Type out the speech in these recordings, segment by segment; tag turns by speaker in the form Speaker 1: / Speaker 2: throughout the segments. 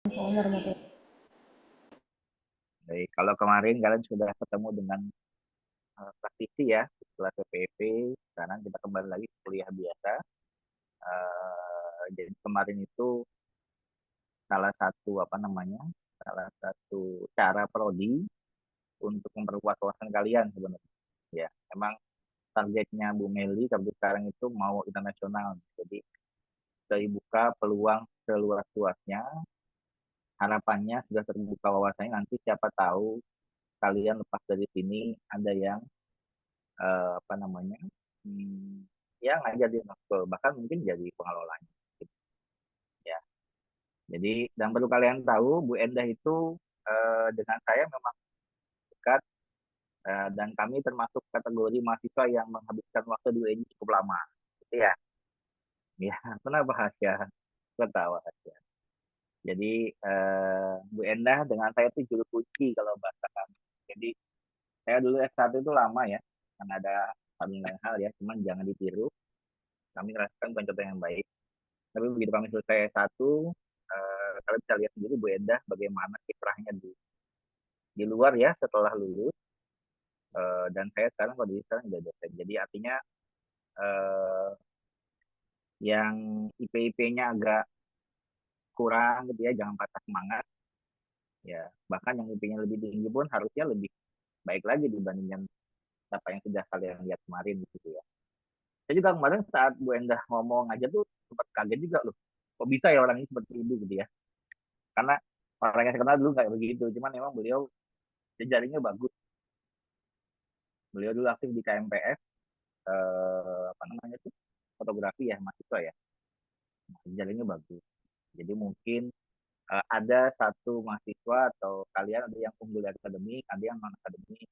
Speaker 1: Baik, kalau kemarin kalian sudah ketemu dengan praktisi ya setelah PPP, sekarang kita kembali lagi ke kuliah biasa. Jadi kemarin itu salah satu salah satu cara prodi untuk memperkuat wawasan kalian sebenarnya. Ya, emang targetnya Bu Meli sampai sekarang itu mau internasional. Jadi sudah dibuka peluang seluas-luasnya. Harapannya sudah terbuka wawasannya, nanti siapa tahu kalian lepas dari sini ada yang apa namanya hmm, ya ngajar di novel, bahkan mungkin jadi pengelolanya gitu, ya. Jadi dan perlu kalian tahu Bu Endah itu dengan saya memang dekat, dan kami termasuk kategori mahasiswa yang menghabiskan waktu di UNJ cukup lama gitu ya. Ya, kenapa Hasya ketawa Hasya? Jadi Bu Endah dengan saya itu juru kunci kalau bahasa kami. Jadi saya dulu S1 itu lama ya, kan ada lain hal ya, cuman jangan ditiru, kami merasakan bukan contoh yang baik. Tapi begitu kami selesai satu, kalian bisa lihat sendiri Bu Endah bagaimana kiprahnya di luar ya setelah lulus. Dan saya sekarang kondisi sekarang jadi dosen. Jadi artinya eh, yang IP-IP-nya agak kurang gitu ya, jangan patah semangat. Ya, bahkan yang IP-nya lebih tinggi pun harusnya lebih baik lagi dibandingkan apa yang sudah kalian lihat kemarin gitu ya. Saya juga kemarin saat Bu Endah ngomong aja tuh sempat kaget juga loh. Kok bisa ya orang ini seperti itu gitu ya. Karena orang yang saya kenal dulu kayak begitu. Cuman memang beliau jejaringnya bagus. Beliau dulu aktif di KMPS, apa namanya tuh, fotografi ya, mahasiswa ya. Nah, jejaringnya bagus. Jadi mungkin ada satu mahasiswa atau kalian ada yang unggul di akademik, ada yang non akademik.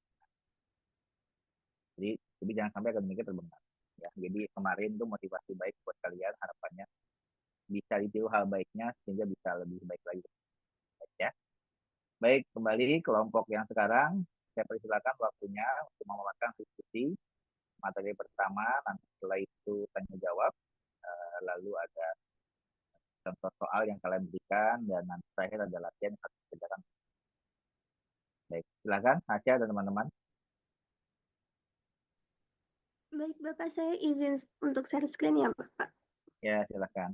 Speaker 1: Jadi jangan sampai akademiknya terbengkalai. Ya, jadi kemarin tuh motivasi baik buat kalian, harapannya bisa ditiru hal baiknya sehingga bisa lebih baik lagi ya. Baik, kembali kelompok yang sekarang saya persilakan waktunya untuk memaparkan diskusi materi pertama, nanti setelah itu tanya jawab, lalu ada contoh soal yang kalian berikan, dan nanti terakhir ada latihan yang harus dikerjakan. Baik, silakan Hasya dan teman-teman.
Speaker 2: Baik, Bapak, saya izin untuk share screen ya, Bapak.
Speaker 1: Ya, silakan.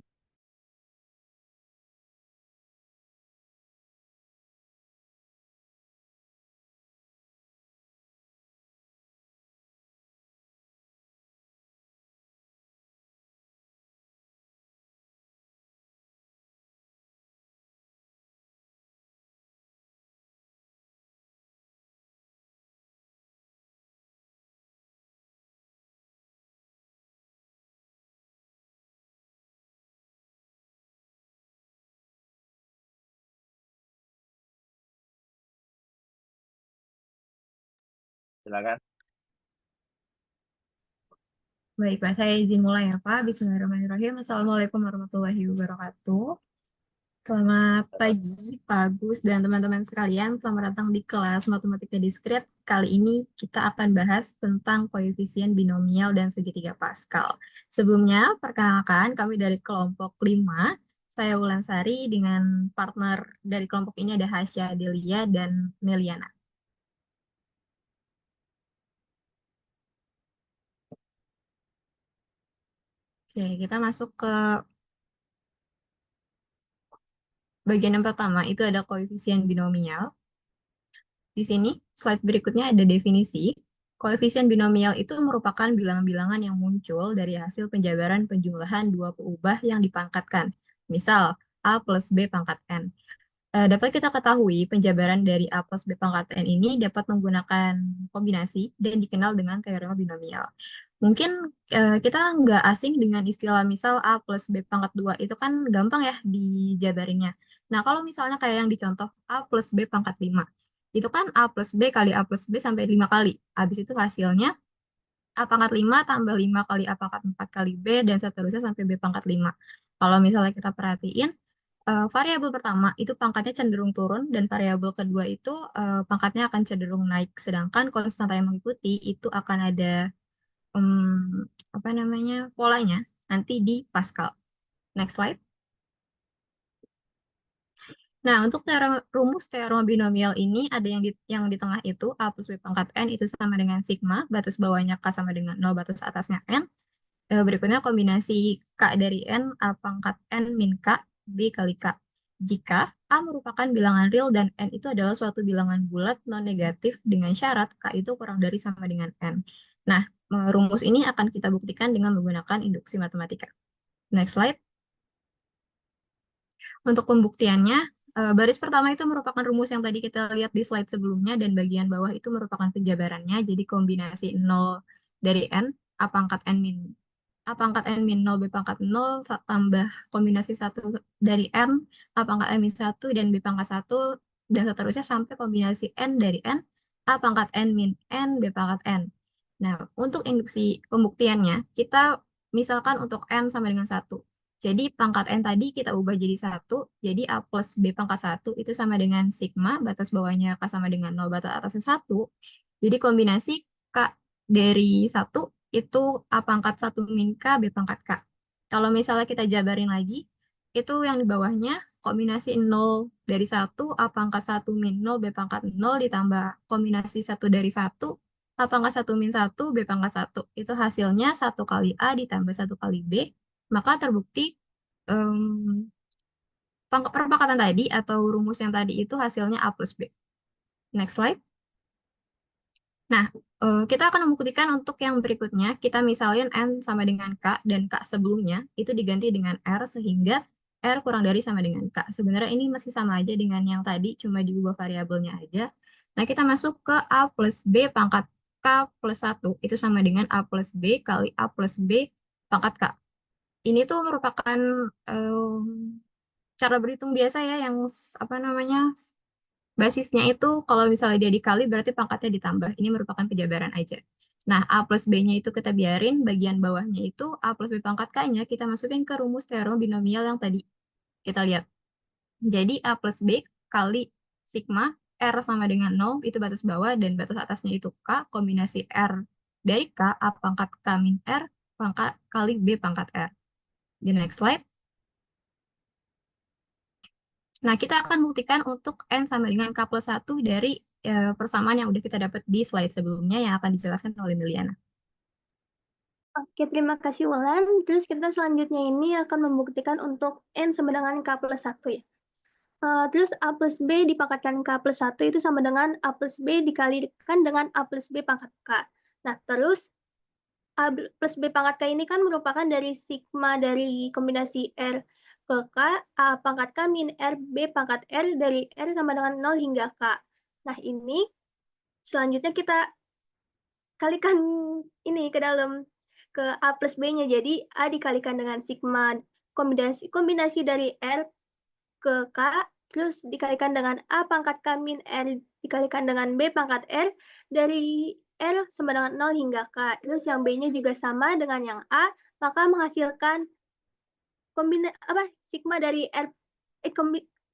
Speaker 1: Silakan.
Speaker 3: Baik, Pak. Saya izin mulai ya, Pak. Bismillahirrahmanirrahim. Assalamualaikum warahmatullahi wabarakatuh. Selamat pagi, Pak Agus dan teman-teman sekalian. Selamat datang di kelas Matematika Diskret. Kali ini kita akan bahas tentang koefisien binomial dan segitiga Pascal. Sebelumnya, perkenalkan kami dari kelompok 5. Saya Wulansari dengan partner dari kelompok ini ada Hasya Delia dan Meliana. Oke, kita masuk ke bagian yang pertama, itu ada koefisien binomial. Di sini, slide berikutnya ada definisi. Koefisien binomial itu merupakan bilangan-bilangan yang muncul dari hasil penjabaran penjumlahan dua peubah yang dipangkatkan. Misal, A plus B pangkat N. Dapat kita ketahui penjabaran dari A plus B pangkat N ini dapat menggunakan kombinasi dan dikenal dengan teorema binomial. Mungkin kita nggak asing dengan istilah misal A plus B pangkat 2 itu kan gampang ya dijabarinnya. Nah, kalau misalnya kayak yang dicontoh A plus B pangkat 5, itu kan A plus B kali A plus B sampai 5 kali. Habis itu hasilnya A pangkat 5 tambah 5 kali A pangkat 4 kali B dan seterusnya sampai B pangkat 5. Kalau misalnya kita perhatiin, variabel pertama itu pangkatnya cenderung turun dan variabel kedua itu pangkatnya akan cenderung naik. Sedangkan konstanta yang mengikuti itu akan ada apa namanya polanya nanti di Pascal. Next slide. Nah, untuk rumus teorema binomial ini ada yang di tengah itu A plus B pangkat N itu sama dengan sigma, batas bawahnya K sama dengan 0, batas atasnya N. Berikutnya kombinasi K dari N, A pangkat N min K, B kali K. Jika A merupakan bilangan real dan N itu adalah suatu bilangan bulat non-negatif dengan syarat K itu kurang dari sama dengan N. Nah, rumus ini akan kita buktikan dengan menggunakan induksi matematika. Next slide. Untuk pembuktiannya, baris pertama itu merupakan rumus yang tadi kita lihat di slide sebelumnya dan bagian bawah itu merupakan penjabarannya. Jadi kombinasi 0 dari N, A pangkat N min A pangkat N min 0, B pangkat 0, tambah kombinasi 1 dari N, A pangkat N min 1, dan B pangkat 1, dan seterusnya sampai kombinasi N dari N, A pangkat N min N, B pangkat N. Nah, untuk induksi pembuktiannya, kita misalkan untuk N sama dengan 1. Jadi pangkat N tadi kita ubah jadi 1, jadi A plus B pangkat 1 itu sama dengan sigma, batas bawahnya K sama dengan 0, batas atasnya 1. Jadi kombinasi K dari 1 itu A pangkat 1 min K, B pangkat K. Kalau misalnya kita jabarin lagi, itu yang di bawahnya kombinasi 0 dari 1, A pangkat 1 min 0, B pangkat 0, ditambah kombinasi 1 dari 1, A pangkat 1 min 1, B pangkat 1. Itu hasilnya 1 kali A ditambah 1 kali B, maka terbukti perpakatan tadi atau rumus yang tadi itu hasilnya A plus B. Next slide. Nah, kita akan membuktikan untuk yang berikutnya. Kita misalin N sama dengan K dan K sebelumnya itu diganti dengan R sehingga R kurang dari sama dengan K. Sebenarnya ini masih sama aja dengan yang tadi, cuma diubah variabelnya aja. Nah, kita masuk ke A plus B pangkat K plus 1. Itu sama dengan A plus B kali A plus B pangkat K. Ini tuh merupakan cara berhitung biasa ya, yang apa namanya, basisnya itu kalau misalnya dia dikali berarti pangkatnya ditambah. Ini merupakan penjabaran aja. Nah, A plus B-nya itu kita biarin, bagian bawahnya itu A plus B pangkat K-nya kita masukin ke rumus teorema binomial yang tadi kita lihat. Jadi A plus B kali sigma, R sama dengan 0, itu batas bawah, dan batas atasnya itu K, kombinasi R dari K, A pangkat K min R, pangkat kali B pangkat R. Di next slide. Nah, kita akan buktikan untuk N sama dengan K plus 1 dari persamaan yang udah kita dapat di slide sebelumnya yang akan dijelaskan oleh Meliana.
Speaker 2: Oke, terima kasih Wulan. Terus kita selanjutnya ini akan membuktikan untuk N sama dengan K plus 1 ya. Terus A plus B dipangkatkan K plus 1 itu sama dengan A plus B dikalikan dengan A plus B pangkat K. Nah, terus A plus B pangkat K ini kan merupakan dari sigma dari kombinasi R ke K, A pangkat K min R, B pangkat R dari R sama dengan 0 hingga K. Nah, ini selanjutnya kita kalikan ini ke dalam ke A plus B-nya. Jadi A dikalikan dengan sigma kombinasi dari R ke K, terus dikalikan dengan A pangkat K min R dikalikan dengan B pangkat R dari R sama dengan 0 hingga K. Terus yang B-nya juga sama dengan yang A, maka menghasilkan sigma dari R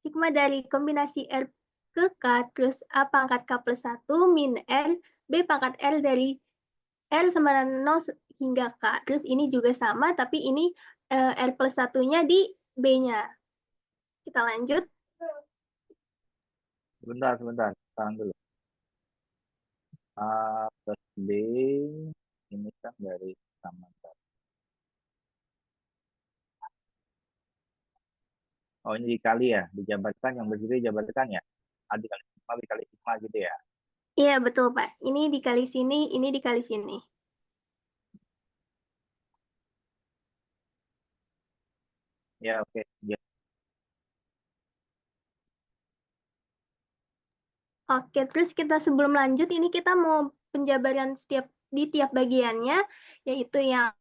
Speaker 2: sigma dari kombinasi R ke K, terus A pangkat K plus 1 min R, B pangkat R dari R sama dengan 0 hingga K. Terus ini juga sama, tapi ini R plus 1-nya di B-nya. Kita lanjut.
Speaker 1: Sebentar. Tahan dulu. A plus B ini kan dari sama. Oh, ini dikali ya, dijabarkan, yang begitu dijabarkan ya. A dikali sigma gitu ya.
Speaker 2: Iya, betul, Pak. Ini dikali sini, ini dikali sini.
Speaker 1: Ya, oke. Ya.
Speaker 2: Oke, terus kita sebelum lanjut, ini kita mau penjabaran di tiap bagiannya, yaitu yang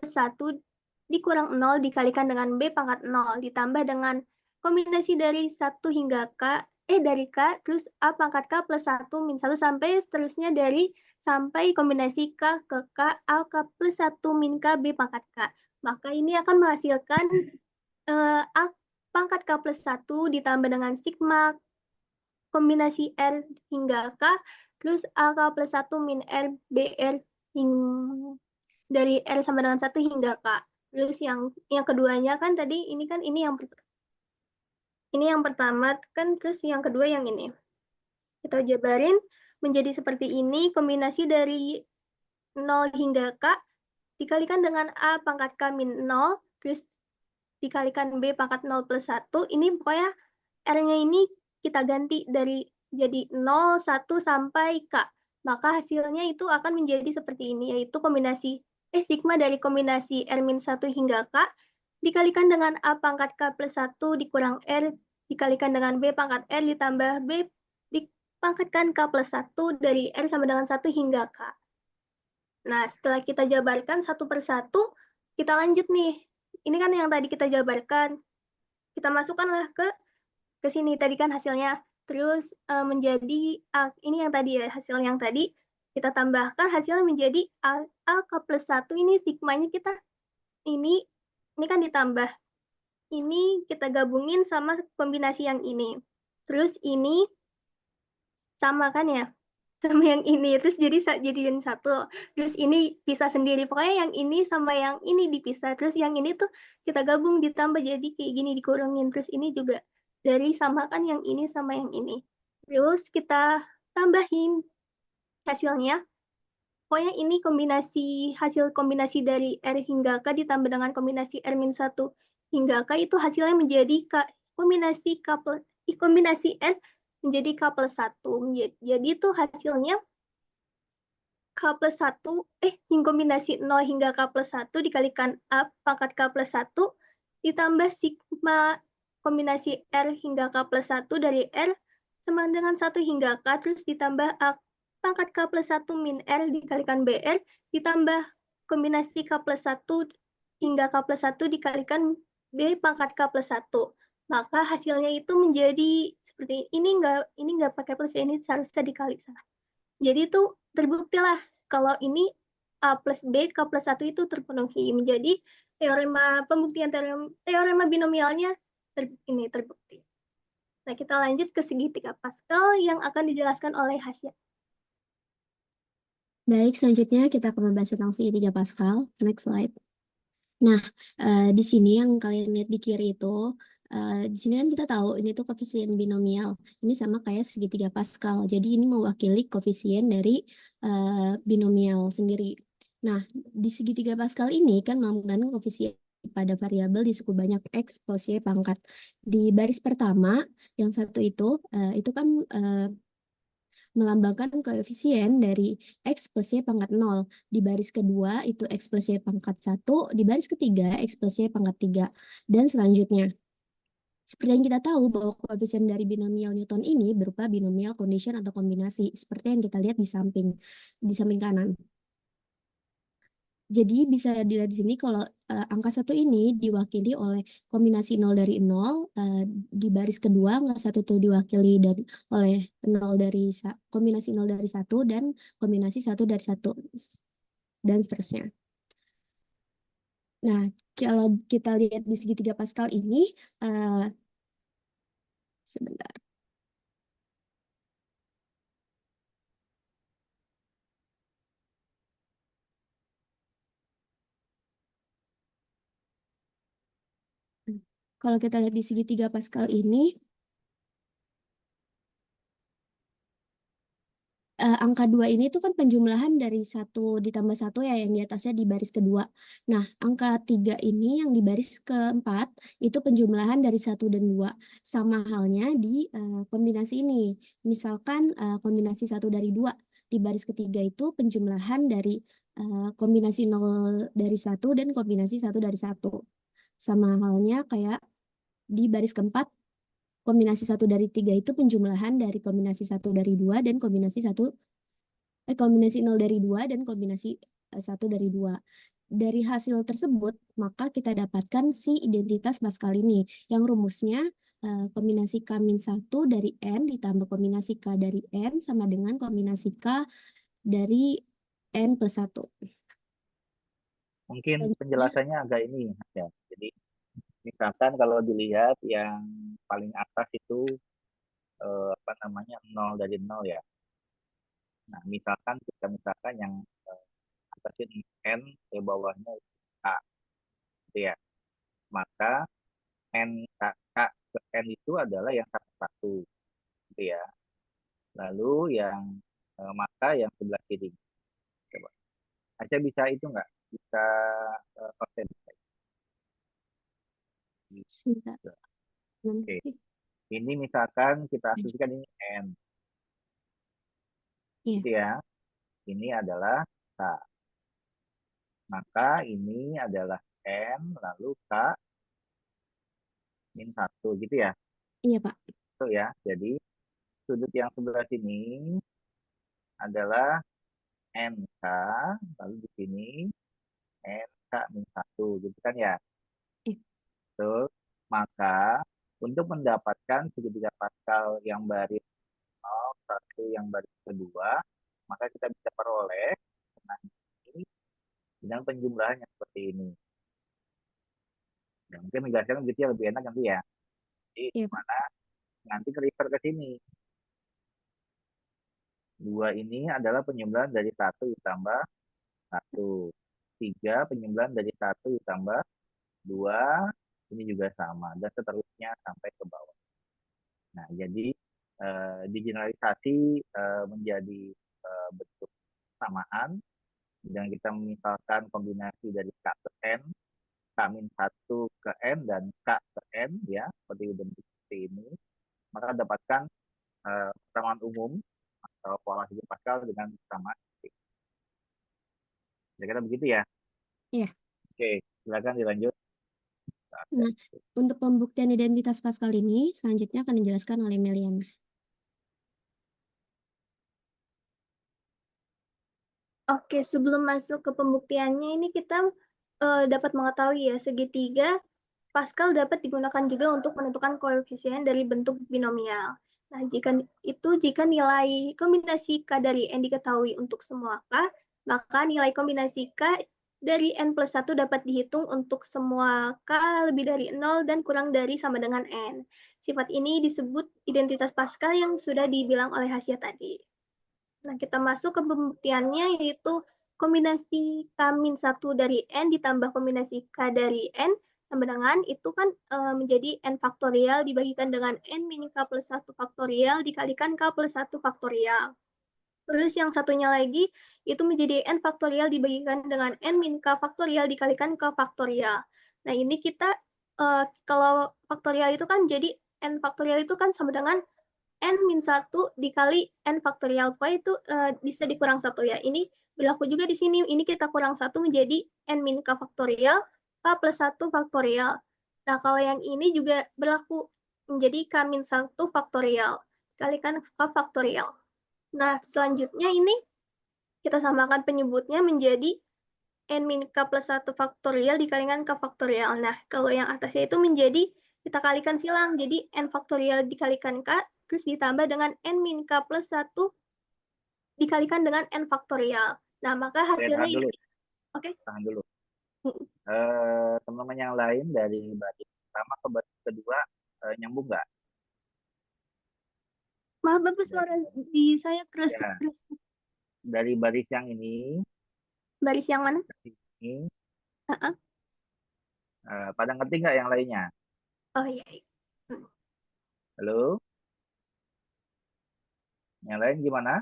Speaker 2: satu dikurang 0 dikalikan dengan B pangkat 0 ditambah dengan kombinasi dari 1 hingga K, dari K, terus A pangkat K plus 1 min 1 sampai seterusnya sampai kombinasi K ke K, A K plus 1 min K, B pangkat K. Maka ini akan menghasilkan A pangkat K plus 1 ditambah dengan sigma kombinasi R hingga K Terus AK plus 1 min R, BR dari R sama dengan 1 hingga K. Terus yang keduanya kan tadi ini kan ini yang pertama kan, terus yang kedua yang ini. Kita jabarin menjadi seperti ini, kombinasi dari 0 hingga K dikalikan dengan A pangkat K min 0, terus dikalikan B pangkat 0 plus 1. Ini pokoknya R-nya ini kita ganti dari jadi 0, 1, sampai K. Maka hasilnya itu akan menjadi seperti ini, yaitu sigma dari kombinasi R-1 hingga K dikalikan dengan A pangkat K plus 1 dikurang R dikalikan dengan B pangkat R ditambah B dipangkatkan K plus 1 dari R sama dengan 1 hingga K. Nah, setelah kita jabarkan satu per satu, kita lanjut nih. Ini kan yang tadi kita jabarkan. Kita masukkanlah ke sini tadi kan hasilnya. Terus menjadi ini yang tadi ya, hasil yang tadi kita tambahkan hasilnya menjadi A K plus 1. Ini sigmanya kita ini kan ditambah. Ini kita gabungin sama kombinasi yang ini. Terus ini sama kan ya? Sama yang ini, terus jadiin satu, terus ini pisah sendiri, pokoknya yang ini sama yang ini dipisah, terus yang ini tuh kita gabung ditambah jadi kayak gini dikurangin, terus ini juga dari samakan yang ini sama yang ini, terus kita tambahin hasilnya, pokoknya ini hasil kombinasi dari R hingga K ditambah dengan kombinasi R-1 hingga K itu hasilnya menjadi kombinasi N menjadi K plus 1. Jadi itu hasilnya K plus 1, kombinasi 0 hingga K plus 1 dikalikan A pangkat K plus 1 ditambah sigma kombinasi R hingga K plus 1 dari R sama dengan 1 hingga K, terus ditambah A pangkat K plus 1 min R dikalikan BR ditambah kombinasi K plus 1 hingga K plus 1 dikalikan B pangkat K plus 1. Maka hasilnya itu menjadi seperti ini, nggak pakai plus, ini seharusnya dikali sana. Jadi itu terbuktilah kalau ini A plus B, K plus 1 itu terpenuhi. Menjadi pembuktian teorema binomialnya terbukti. Nah, kita lanjut ke segitiga Pascal yang akan dijelaskan oleh Hasya.
Speaker 4: Baik, selanjutnya kita akan membahas tentang segitiga Pascal. Next slide. Nah, di sini yang kalian lihat di kiri itu, di sini kan kita tahu ini tuh koefisien binomial. Ini sama kayak segitiga Pascal. Jadi ini mewakili koefisien dari binomial sendiri. Nah, di segitiga Pascal ini kan mengandung koefisien pada variabel di suku banyak X plus Y pangkat. Di baris pertama, yang satu itu kan melambangkan koefisien dari X plus Y pangkat 0. Di baris kedua itu X plus Y pangkat 1, di baris ketiga X plus Y pangkat 3, dan selanjutnya. Seperti yang kita tahu bahwa koefisien dari binomial Newton ini berupa binomial condition atau kombinasi, seperti yang kita lihat di samping kanan. Jadi bisa dilihat di sini kalau angka 1 ini diwakili oleh kombinasi 0 dari 0, di baris kedua angka 1 itu diwakili oleh kombinasi 0 dari 1 dan kombinasi 1 dari 1 dan seterusnya. Nah, kalau kita lihat di segitiga Pascal ini, sebentar. Kalau kita lihat di segitiga Pascal ini, angka 2 ini tuh kan penjumlahan dari 1 ditambah 1 ya, yang di atasnya di baris kedua. Nah, angka 3 ini yang di baris keempat itu penjumlahan dari 1 dan 2. Sama halnya di kombinasi ini. Misalkan kombinasi 1 dari 2. Di baris ketiga itu penjumlahan dari kombinasi 0 dari 1 dan kombinasi 1 dari 1. Sama halnya kayak di baris keempat, kombinasi 1 dari 3 itu penjumlahan dari kombinasi 1 dari 2 dan kombinasi 0 dari 2 dan kombinasi 1 dari 2. Dari hasil tersebut, maka kita dapatkan si identitas Pascal ini, yang rumusnya kombinasi K-1 dari N ditambah kombinasi K dari N sama dengan kombinasi K dari N plus 1.
Speaker 1: Mungkin penjelasannya agak ini ya. Jadi misalkan kalau dilihat yang paling atas itu 0 dari 0 ya. Nah, misalkan yang atasnya N, bawahnya K, gitu ya. Maka K ke N itu adalah yang satu-satu, gitu ya. Lalu yang maka yang sebelah kiri. Coba. Aca bisa itu nggak? Bisa konsen.
Speaker 4: Sebentar.
Speaker 1: Oke. Ini misalkan kita asumsikan ini N.
Speaker 4: Iya.
Speaker 1: Gitu ya. Ini adalah K. Maka ini adalah N, lalu K min 1, gitu ya.
Speaker 4: Iya, Pak.
Speaker 1: Itu ya. Jadi sudut yang sebelah sini adalah NK, lalu di sini NK min 1, gitu kan ya.
Speaker 4: Iya.
Speaker 1: Betul. Maka untuk mendapatkan segitiga Pascal yang baris 0, 1 yang baris kedua, maka kita bisa peroleh ini dengan penjumlahan yang seperti ini. Ya, mungkin menjelaskan begitu ya, lebih enak nanti ya. Jadi
Speaker 4: Iya, Pak.
Speaker 1: mana nanti refer ke sini. 2 ini adalah penjumlahan dari 1 ditambah 1. 3 penjumlahan dari 1 ditambah 2. Ini juga sama. Dan seterusnya sampai ke bawah. Nah, jadi digeneralisasi menjadi bentuk samaan. Dan kita misalkan kombinasi dari K ke N, K min 1 ke N, dan K ke N, ya, seperti ini. Maka dapatkan persamaan umum atau pola segi Pascal dengan persamaan. Kira-kira begitu ya?
Speaker 4: Iya.
Speaker 1: Oke, silakan dilanjut.
Speaker 4: Nah, untuk pembuktian identitas Pascal ini selanjutnya akan dijelaskan oleh Meliana.
Speaker 2: Oke, sebelum masuk ke pembuktiannya ini kita dapat mengetahui ya, segitiga Pascal dapat digunakan juga untuk menentukan koefisien dari bentuk binomial. Nah, jika nilai kombinasi K dari N diketahui untuk semua K, maka nilai kombinasi K dari N plus 1 dapat dihitung untuk semua K lebih dari 0 dan kurang dari sama dengan N. Sifat ini disebut identitas Pascal yang sudah dibilang oleh Hasya tadi. Nah, kita masuk ke pembuktiannya, yaitu kombinasi K-1 dari N ditambah kombinasi K dari N sama dengan itu kan menjadi N faktorial dibagikan dengan N min K plus 1 faktorial dikalikan K plus 1 faktorial. Terus yang satunya lagi itu menjadi N faktorial dibagikan dengan N min K faktorial dikalikan K faktorial. Nah, ini kita kalau faktorial itu kan jadi N faktorial itu kan sama dengan N min 1 dikali N faktorial K itu bisa dikurang 1 ya. Ini berlaku juga di sini. Ini kita kurang 1 menjadi N min K faktorial, K plus 1 faktorial. Nah, kalau yang ini juga berlaku menjadi K min 1 faktorial. Kalikan K faktorial. Nah, selanjutnya ini kita samakan penyebutnya menjadi N min K plus 1 faktorial dikalikan K faktorial. Nah, kalau yang atasnya itu menjadi kita kalikan silang. Jadi N faktorial dikalikan K, terus ditambah dengan N min K plus 1 dikalikan dengan N faktorial. Nah, maka hasilnya
Speaker 1: Tahan dulu.
Speaker 2: Oke.
Speaker 1: Tahan dulu. Teman-teman yang lain dari baris pertama ke baris kedua nyambung nggak?
Speaker 2: Maaf, Bapak, suara di saya keras.
Speaker 1: Ya. Dari baris yang ini.
Speaker 2: Baris yang mana?
Speaker 1: Ini. Pada ngerti nggak yang lainnya?
Speaker 2: Oh iya.
Speaker 1: Halo? Yang lain gimana?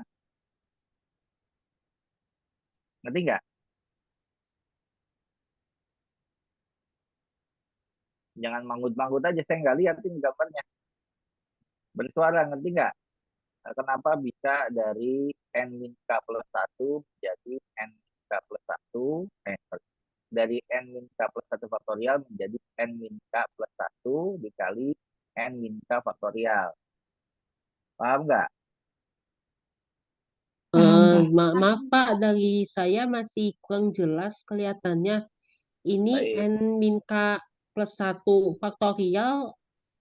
Speaker 1: Ngerti nggak? Jangan manggut-manggut aja, saya nggak lihat ini gambarnya. Bersuara, ngerti nggak? Kenapa bisa dari N min K plus 1 menjadi N min K plus 1, dari N min K plus 1 faktorial menjadi N min K plus 1 dikali N min K faktorial. Paham nggak?
Speaker 5: Maaf Pak, dari saya masih kurang jelas kelihatannya. Ini
Speaker 1: Baik.
Speaker 5: N min K plus 1 faktorial,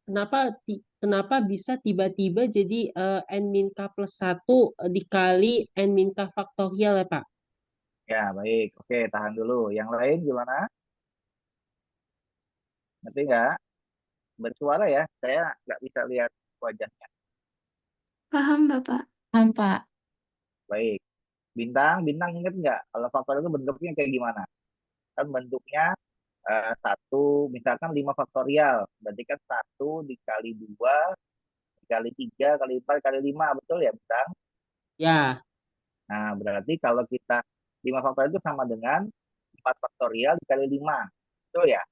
Speaker 5: kenapa bisa tiba-tiba jadi N min K plus 1 dikali N min K faktorial ya Pak?
Speaker 1: Ya, baik. Oke, tahan dulu. Yang lain gimana? Ngerti nggak? Bersuara ya, saya nggak bisa lihat wajahnya.
Speaker 2: Paham, Bapak.
Speaker 6: Paham, Pak.
Speaker 1: Baik. Bintang ingat nggak kalau faktorial itu bentuknya kayak gimana? Kan bentuknya satu, misalkan 5 faktorial, berarti kan 1 dikali 2 dikali 3 kali 4 kali 5, betul ya Bintang?
Speaker 5: Ya,
Speaker 1: Nah, berarti kalau kita 5 faktorial itu sama dengan 4 faktorial dikali 5, betul ya?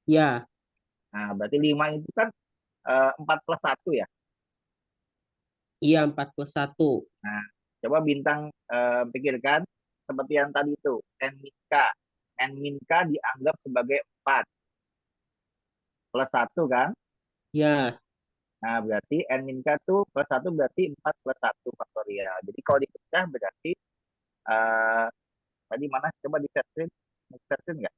Speaker 5: ya,
Speaker 1: Nah, berarti 5 itu kan 4 plus 1 ya.
Speaker 5: iya 4+1.
Speaker 1: Nah, coba Bintang pikirkan seperti yang tadi itu, n min k. N min k dianggap sebagai 4 plus 1 kan?
Speaker 5: Ya,
Speaker 1: Nah, berarti n min k itu plus 1 berarti 4 plus 1 faktorial. Jadi kalau dipecah berarti eh, tadi mana? Coba di setting nggak?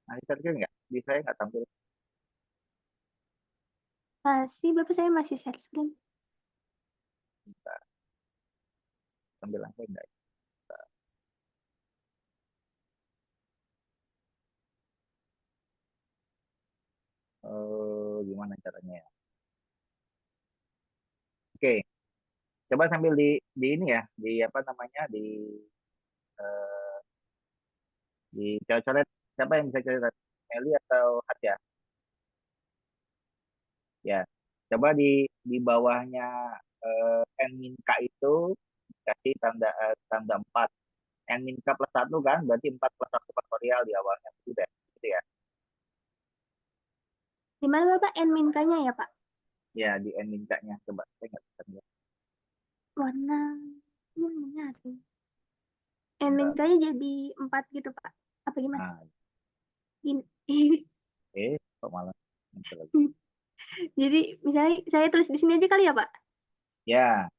Speaker 1: Nah, di setting nggak? Di saya nggak tampil.
Speaker 2: Masih, Bapak, saya masih share screen.
Speaker 1: Bisa tampil langsung nggak? Gimana caranya ya? Oke, coba sambil di ini ya, di apa namanya, eh, di coret-coret. Siapa yang bisa coret? Meli atau Hatya? Ya, coba di bawahnya n min k itu kasih tanda 4. N min k plus 1 kan, berarti 4 plus 1 faktorial di awalnya. Sudah, gitu ya.
Speaker 2: Di mana Bapak n min k-nya ya, Pak?
Speaker 1: Ya, di n min k-nya. Coba, saya nggak bisa lihat.
Speaker 2: Warna yang menarik. N min
Speaker 1: Bentar.
Speaker 2: k-nya jadi 4 gitu, Pak. Apa gimana?
Speaker 1: Nah,
Speaker 2: Ini.
Speaker 1: kok malah muncul lagi.
Speaker 2: Jadi misalnya saya tulis di sini aja kali ya, Pak?
Speaker 1: Ya,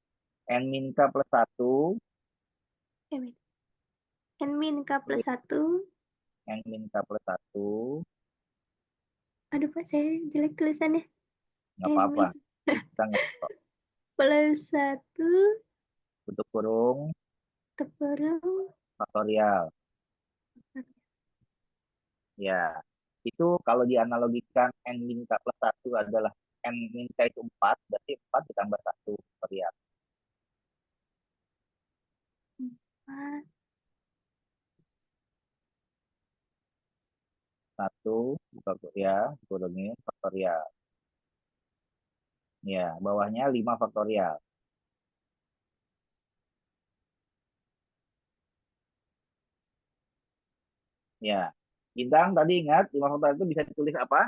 Speaker 1: n min k plus 1,
Speaker 2: N min k plus 1.
Speaker 1: n min k plus 1,
Speaker 2: Aduh, Pak, saya jelek tulisannya.
Speaker 1: nggak
Speaker 2: N
Speaker 1: apa-apa.
Speaker 2: min
Speaker 1: Kita nggak kok.
Speaker 2: plus 1
Speaker 1: Tutup kurung,
Speaker 2: kurung.
Speaker 1: faktorial. Ya, itu kalau dianalogikan n min k plus 1 adalah n min k itu 4, berarti 4 ditambah 1 faktorial.
Speaker 2: 4.
Speaker 1: 1 faktorial, kurangin faktorial. Ya, bawahnya 5 faktorial. Ya, Bintang tadi ingat 5 faktorial itu bisa ditulis apa?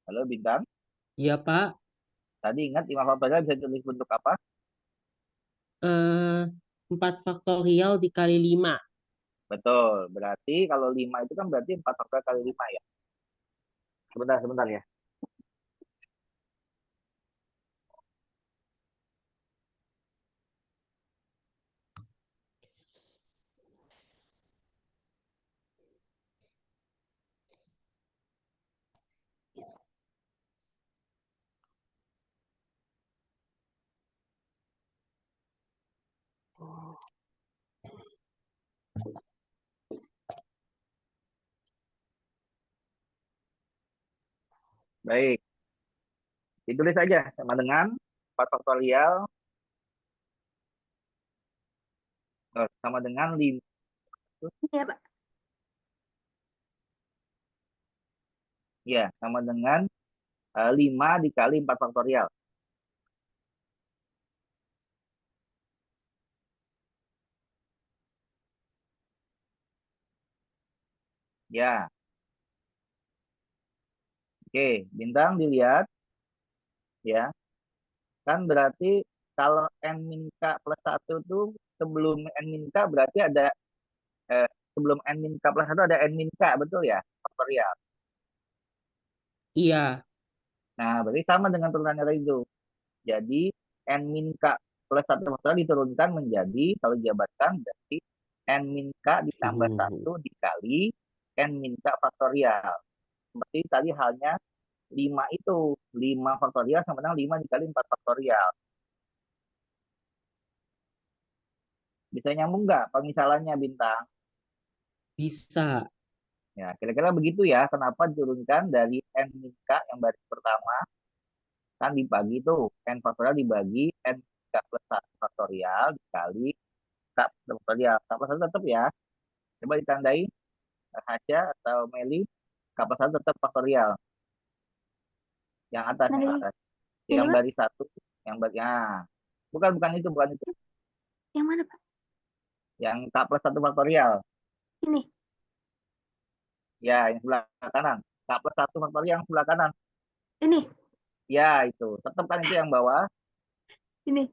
Speaker 1: Halo Bintang,
Speaker 5: iya Pak.
Speaker 1: tadi ingat 5 faktorial bisa ditulis bentuk apa?
Speaker 5: Eh, 4 faktorial dikali 5.
Speaker 1: Betul, berarti kalau 5 itu kan berarti 4 faktorial kali 5 ya. Sebentar ya. Baik, ditulis saja sama dengan 4 faktorial sama dengan 5.
Speaker 2: Ya, Pak.
Speaker 1: Ya, sama dengan 5 dikali 4 faktorial. Ya, oke, Bintang dilihat ya. Kan berarti kalau n min k plus 1 itu sebelum n min k berarti ada sebelum n min k plus 1 ada n min k, betul ya? Faktorial.
Speaker 5: Iya,
Speaker 1: Nah, berarti sama dengan turunannya tadi itu. Jadi n min k plus 1 faktorial diturunkan menjadi, kalau dijabarkan berarti n min k ditambah 1 dikali n min k faktorial. Seperti tadi halnya 5 itu. 5 faktorial sama dengan 5 dikali 4 faktorial. Bisa nyambung nggak pemisalannya, Bintang?
Speaker 5: Bisa.
Speaker 1: Ya, kira-kira begitu ya. Kenapa diturunkan dari N min K yang baris pertama, kan dibagi tuh. N faktorial dibagi N K plus 1 faktorial dikali K faktorial. K plus 1 tetap ya. Coba ditandai, Hasya atau Meli, K plus 1 tetap faktorial. Yang atas,
Speaker 2: Nah,
Speaker 1: yang atas.
Speaker 2: ini
Speaker 1: Yang
Speaker 2: Pak,
Speaker 1: baris 1, yang baris, bukan itu, bukan itu.
Speaker 2: yang mana Pak?
Speaker 1: Yang K plus 1 faktorial.
Speaker 2: Ini,
Speaker 1: Ya, yang sebelah kanan. K plus 1 faktorial yang sebelah kanan.
Speaker 2: ini,
Speaker 1: Ya, itu. Tetap kan itu yang bawah.
Speaker 2: ini.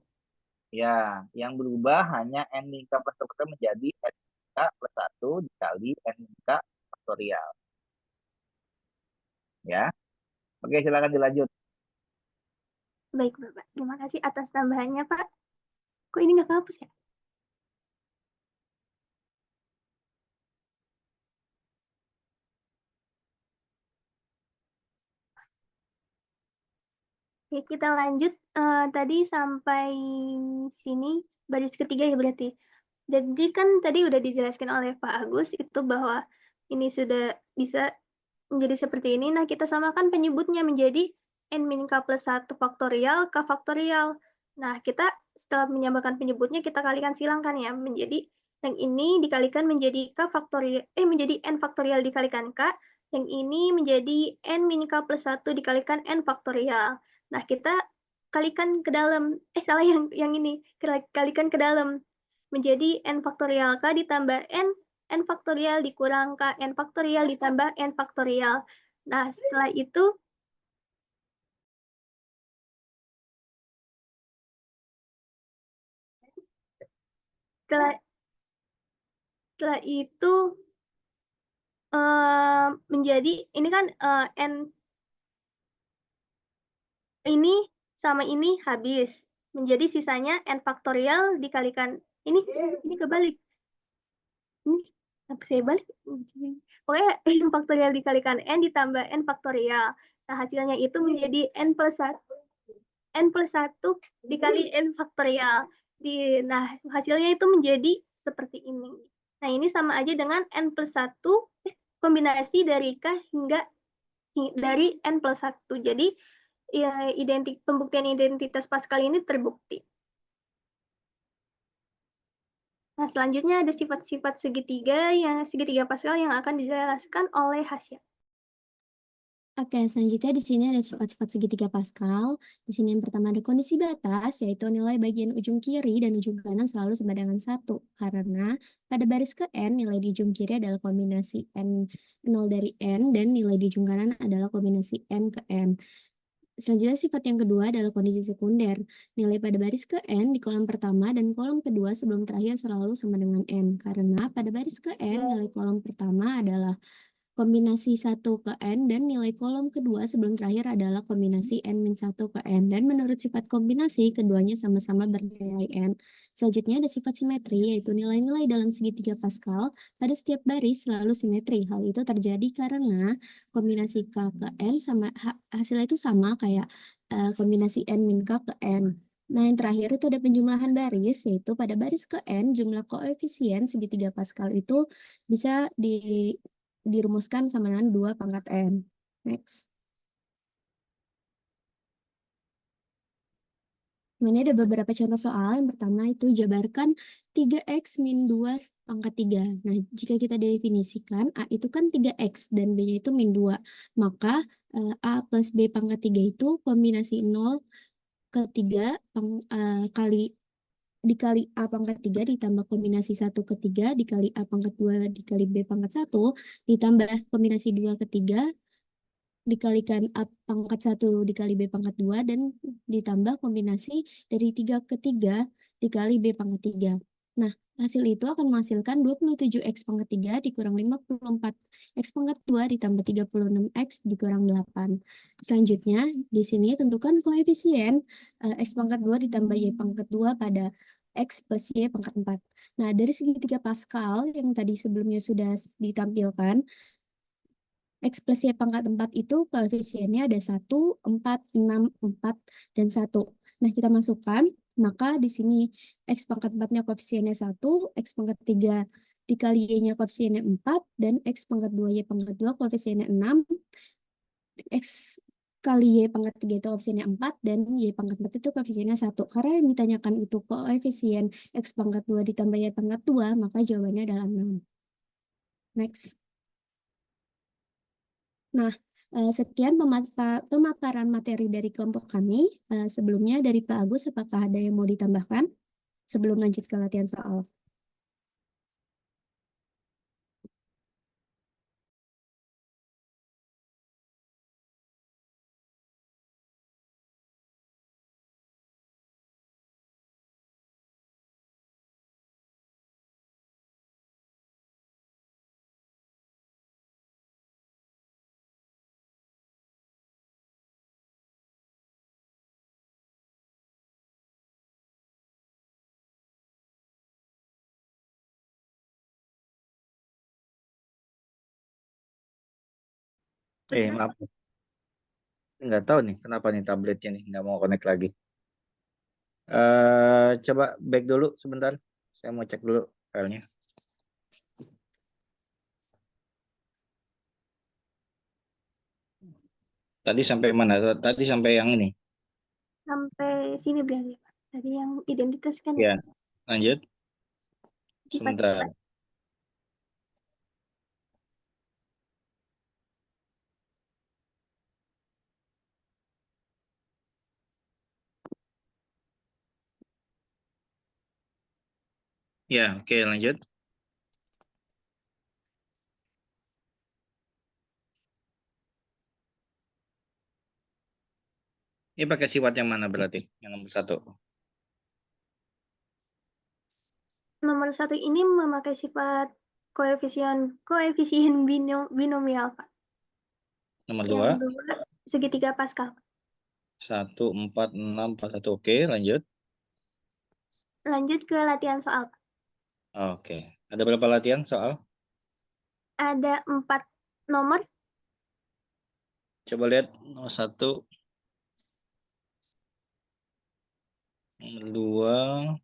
Speaker 1: Ya, yang berubah hanya N min K plus 1 menjadi N min K plus 1 dikali N min K faktorial. Ya. Oke, silakan dilanjut.
Speaker 2: Baik Bapak, terima kasih atas tambahannya Pak. Kok ini nggak kehapus ya? Oke, kita lanjut. Tadi sampai sini baris ketiga ya berarti. Jadi kan tadi udah dijelaskan oleh Pak Agus itu bahwa ini sudah bisa menjadi seperti ini. Nah, kita samakan penyebutnya menjadi N min K plus 1 faktorial K faktorial. Nah, kita setelah menyamakan penyebutnya, kita kalikan silangkan ya. Menjadi yang ini dikalikan menjadi K faktorial, menjadi N faktorial dikalikan K. Yang ini menjadi N min K plus 1 dikalikan N faktorial. Nah, kita kalikan ke dalam, salah yang ini, kalikan ke dalam. Menjadi N faktorial K ditambah N faktorial dikurang K N faktorial ditambah N faktorial. Nah, setelah itu setelah itu menjadi ini kan N ini sama ini habis. Menjadi sisanya N faktorial dikalikan ini kebalik. Ini apa saya balik? Pokoknya N faktorial dikalikan N ditambah N faktorial. Nah, hasilnya itu menjadi N plus 1 dikali N faktorial. Nah, hasilnya itu menjadi seperti ini. Nah, ini sama aja dengan N plus 1 kombinasi dari K hingga dari N plus 1. Jadi, ya, pembuktian identitas Pascal ini terbukti. Nah, selanjutnya ada sifat-sifat segitiga Pascal yang akan dijelaskan oleh Hasya.
Speaker 4: Oke, selanjutnya di sini ada sifat-sifat segitiga Pascal. Di sini yang pertama ada kondisi batas, yaitu nilai bagian ujung kiri dan ujung kanan selalu sama dengan 1. Karena pada baris ke N, nilai di ujung kiri adalah kombinasi N0 dari N, dan nilai di ujung kanan adalah kombinasi N ke N. Selanjutnya sifat yang kedua adalah kondisi sekunder. Nilai pada baris ke N di kolom pertama dan kolom kedua sebelum terakhir selalu sama dengan N. Karena pada baris ke N, nilai kolom pertama adalah kombinasi 1 ke N dan nilai kolom kedua sebelum terakhir adalah kombinasi N-1 ke N. Dan menurut sifat kombinasi, keduanya sama-sama bernilai N. Selanjutnya ada sifat simetri, yaitu nilai-nilai dalam segitiga Pascal pada setiap baris selalu simetri. Hal itu terjadi karena kombinasi K ke N sama hasilnya itu sama kayak kombinasi N min K ke N. Nah, yang terakhir itu ada penjumlahan baris, yaitu pada baris ke N, jumlah koefisien segitiga Pascal itu bisa dirumuskan sama dengan 2 pangkat N. Next. Ini ada beberapa contoh soal. Yang pertama itu jabarkan 3x min 2 pangkat 3. Nah, jika kita definisikan A itu kan 3x dan B-nya itu min 2. Maka A plus B pangkat 3 itu kombinasi 0 ke 3 dikali A pangkat 3 ditambah kombinasi 1 ke 3 dikali A pangkat 2 dikali B pangkat 1 ditambah kombinasi 2 ke 3 dikalikan A pangkat 1 dikali B pangkat 2 dan ditambah kombinasi dari 3 ke 3 dikali B pangkat 3. Nah, hasil itu akan menghasilkan 27x pangkat 3 dikurang 54x pangkat 2 ditambah 36x dikurang 8. Selanjutnya, di sini tentukan koefisien x pangkat 2 ditambah y pangkat 2 pada x plus y pangkat 4. Nah, dari segitiga Pascal yang tadi sebelumnya sudah ditampilkan, X plus Y pangkat 4 itu koefisiennya ada 1, 4, 6, 4, dan 1. Nah, kita masukkan Maka di sini X pangkat 4-nya koefisiennya 1, X pangkat 3 dikali Y-nya koefisiennya 4, dan X pangkat 2 Y pangkat 2 koefisiennya 6, X kali Y pangkat 3 itu koefisiennya 4, dan Y pangkat 4 itu koefisiennya 1. Karena yang ditanyakan itu koefisien X pangkat 2 ditambah Y pangkat 2, maka jawabannya adalah 6. Next. Nah, sekian pemaparan materi dari kelompok kami. Sebelumnya dari Pak Agus, apakah ada yang mau ditambahkan sebelum lanjut ke latihan soal?
Speaker 1: Maaf, nggak tahu nih kenapa nih tabletnya nih nggak mau connect lagi. Coba back dulu sebentar. Saya mau cek dulu filenya. Tadi sampai mana? Tadi sampai yang ini.
Speaker 2: Sampai sini berarti, Pak. Tadi yang identitas kan
Speaker 1: Ya, lanjut.
Speaker 2: sifat
Speaker 1: Sebentar. Ya, oke, lanjut. Ini pakai sifat yang mana berarti? Yang nomor 1.
Speaker 2: nomor 1 ini memakai sifat koefisien binomial, Pak.
Speaker 1: Nomor
Speaker 2: Yang
Speaker 1: 2.
Speaker 2: 2 segitiga Pascal.
Speaker 1: 1, 4, 6, 4, 1. Oke, lanjut.
Speaker 2: Lanjut ke latihan soal, Pak.
Speaker 1: Oke. Ada berapa latihan soal?
Speaker 2: Ada 4 nomor.
Speaker 1: Coba lihat nomor 1. Nomor 2.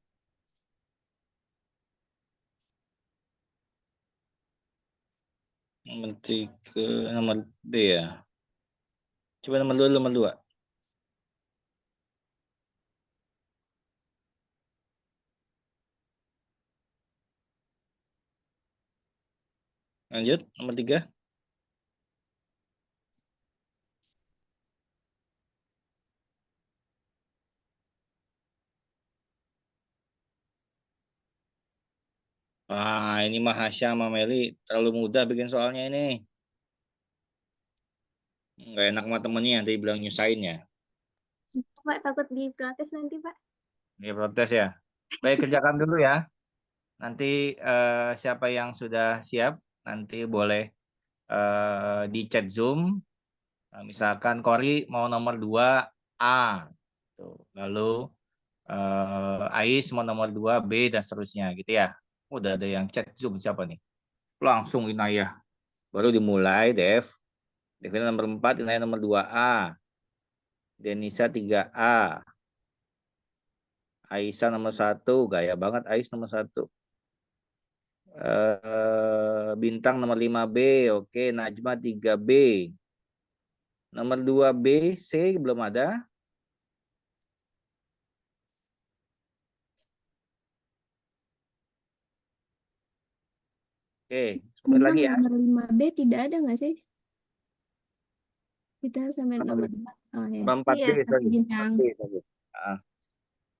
Speaker 1: Nomor 3. Nomor B ya. Coba nomor 2, nomor 2. Lanjut, nomor 3. Wah, ini mah Hasya sama Meli terlalu mudah bikin soalnya ini. Nggak enak sama temennya, nanti bilang nyusahin ya.
Speaker 2: Pak, takut diprotes nanti, Pak.
Speaker 1: Dia protes ya. Baik, kerjakan dulu ya. Nanti siapa yang sudah siap, nanti boleh di chat Zoom. Misalkan Kori mau nomor 2A. Tuh. Lalu Ais mau nomor 2B dan seterusnya gitu ya. Udah ada yang chat Zoom siapa nih? Langsung Inayah. Baru dimulai, Dev. Devina nomor 4, Inayah nomor 2A. Denisa 3A. Aisyah nomor 1. Gaya banget Ais nomor 1. Bintang nomor 5B. Oke, Najma 3B. Nomor 2B, C belum ada. Oke, sebut
Speaker 4: Bintang
Speaker 1: lagi ya.
Speaker 4: nomor 5B tidak ada nggak sih? Kita sampai nomor 4. Oh ya.
Speaker 1: Nomor 4B,
Speaker 2: Iya.
Speaker 1: sorry.
Speaker 4: Bintang.
Speaker 1: 4B, sorry.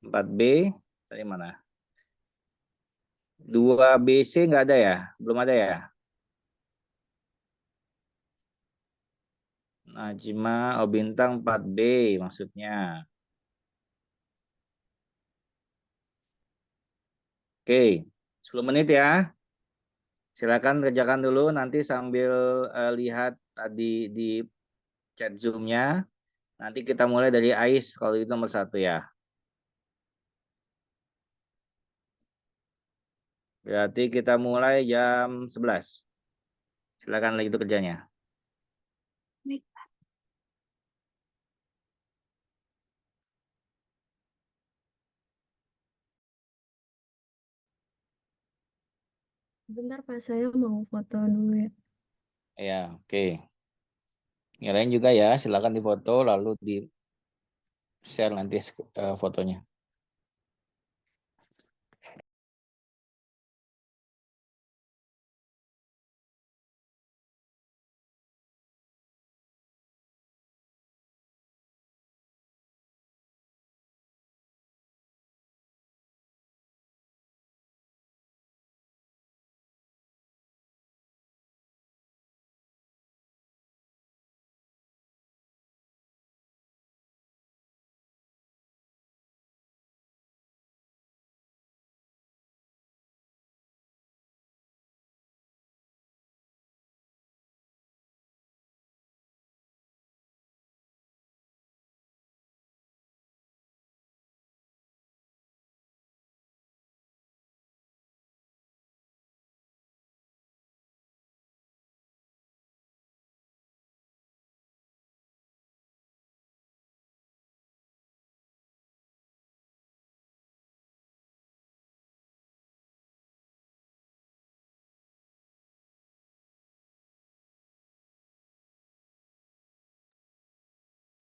Speaker 1: 4B, tadi mana? 2BC nggak ada ya? Belum ada ya? Najma, oh bintang 4B maksudnya. Oke, 10 menit ya. Silakan kerjakan dulu nanti sambil lihat tadi di chat Zoom-nya. Nanti kita mulai dari Ais kalau itu nomor 1 ya. Berarti kita mulai jam 11. Silakan lagi itu kerjanya.
Speaker 2: Baik.
Speaker 3: Sebentar Pak, saya mau foto dulu ya.
Speaker 1: Ya, oke. Yang lain juga ya, silakan difoto lalu di-share nanti fotonya.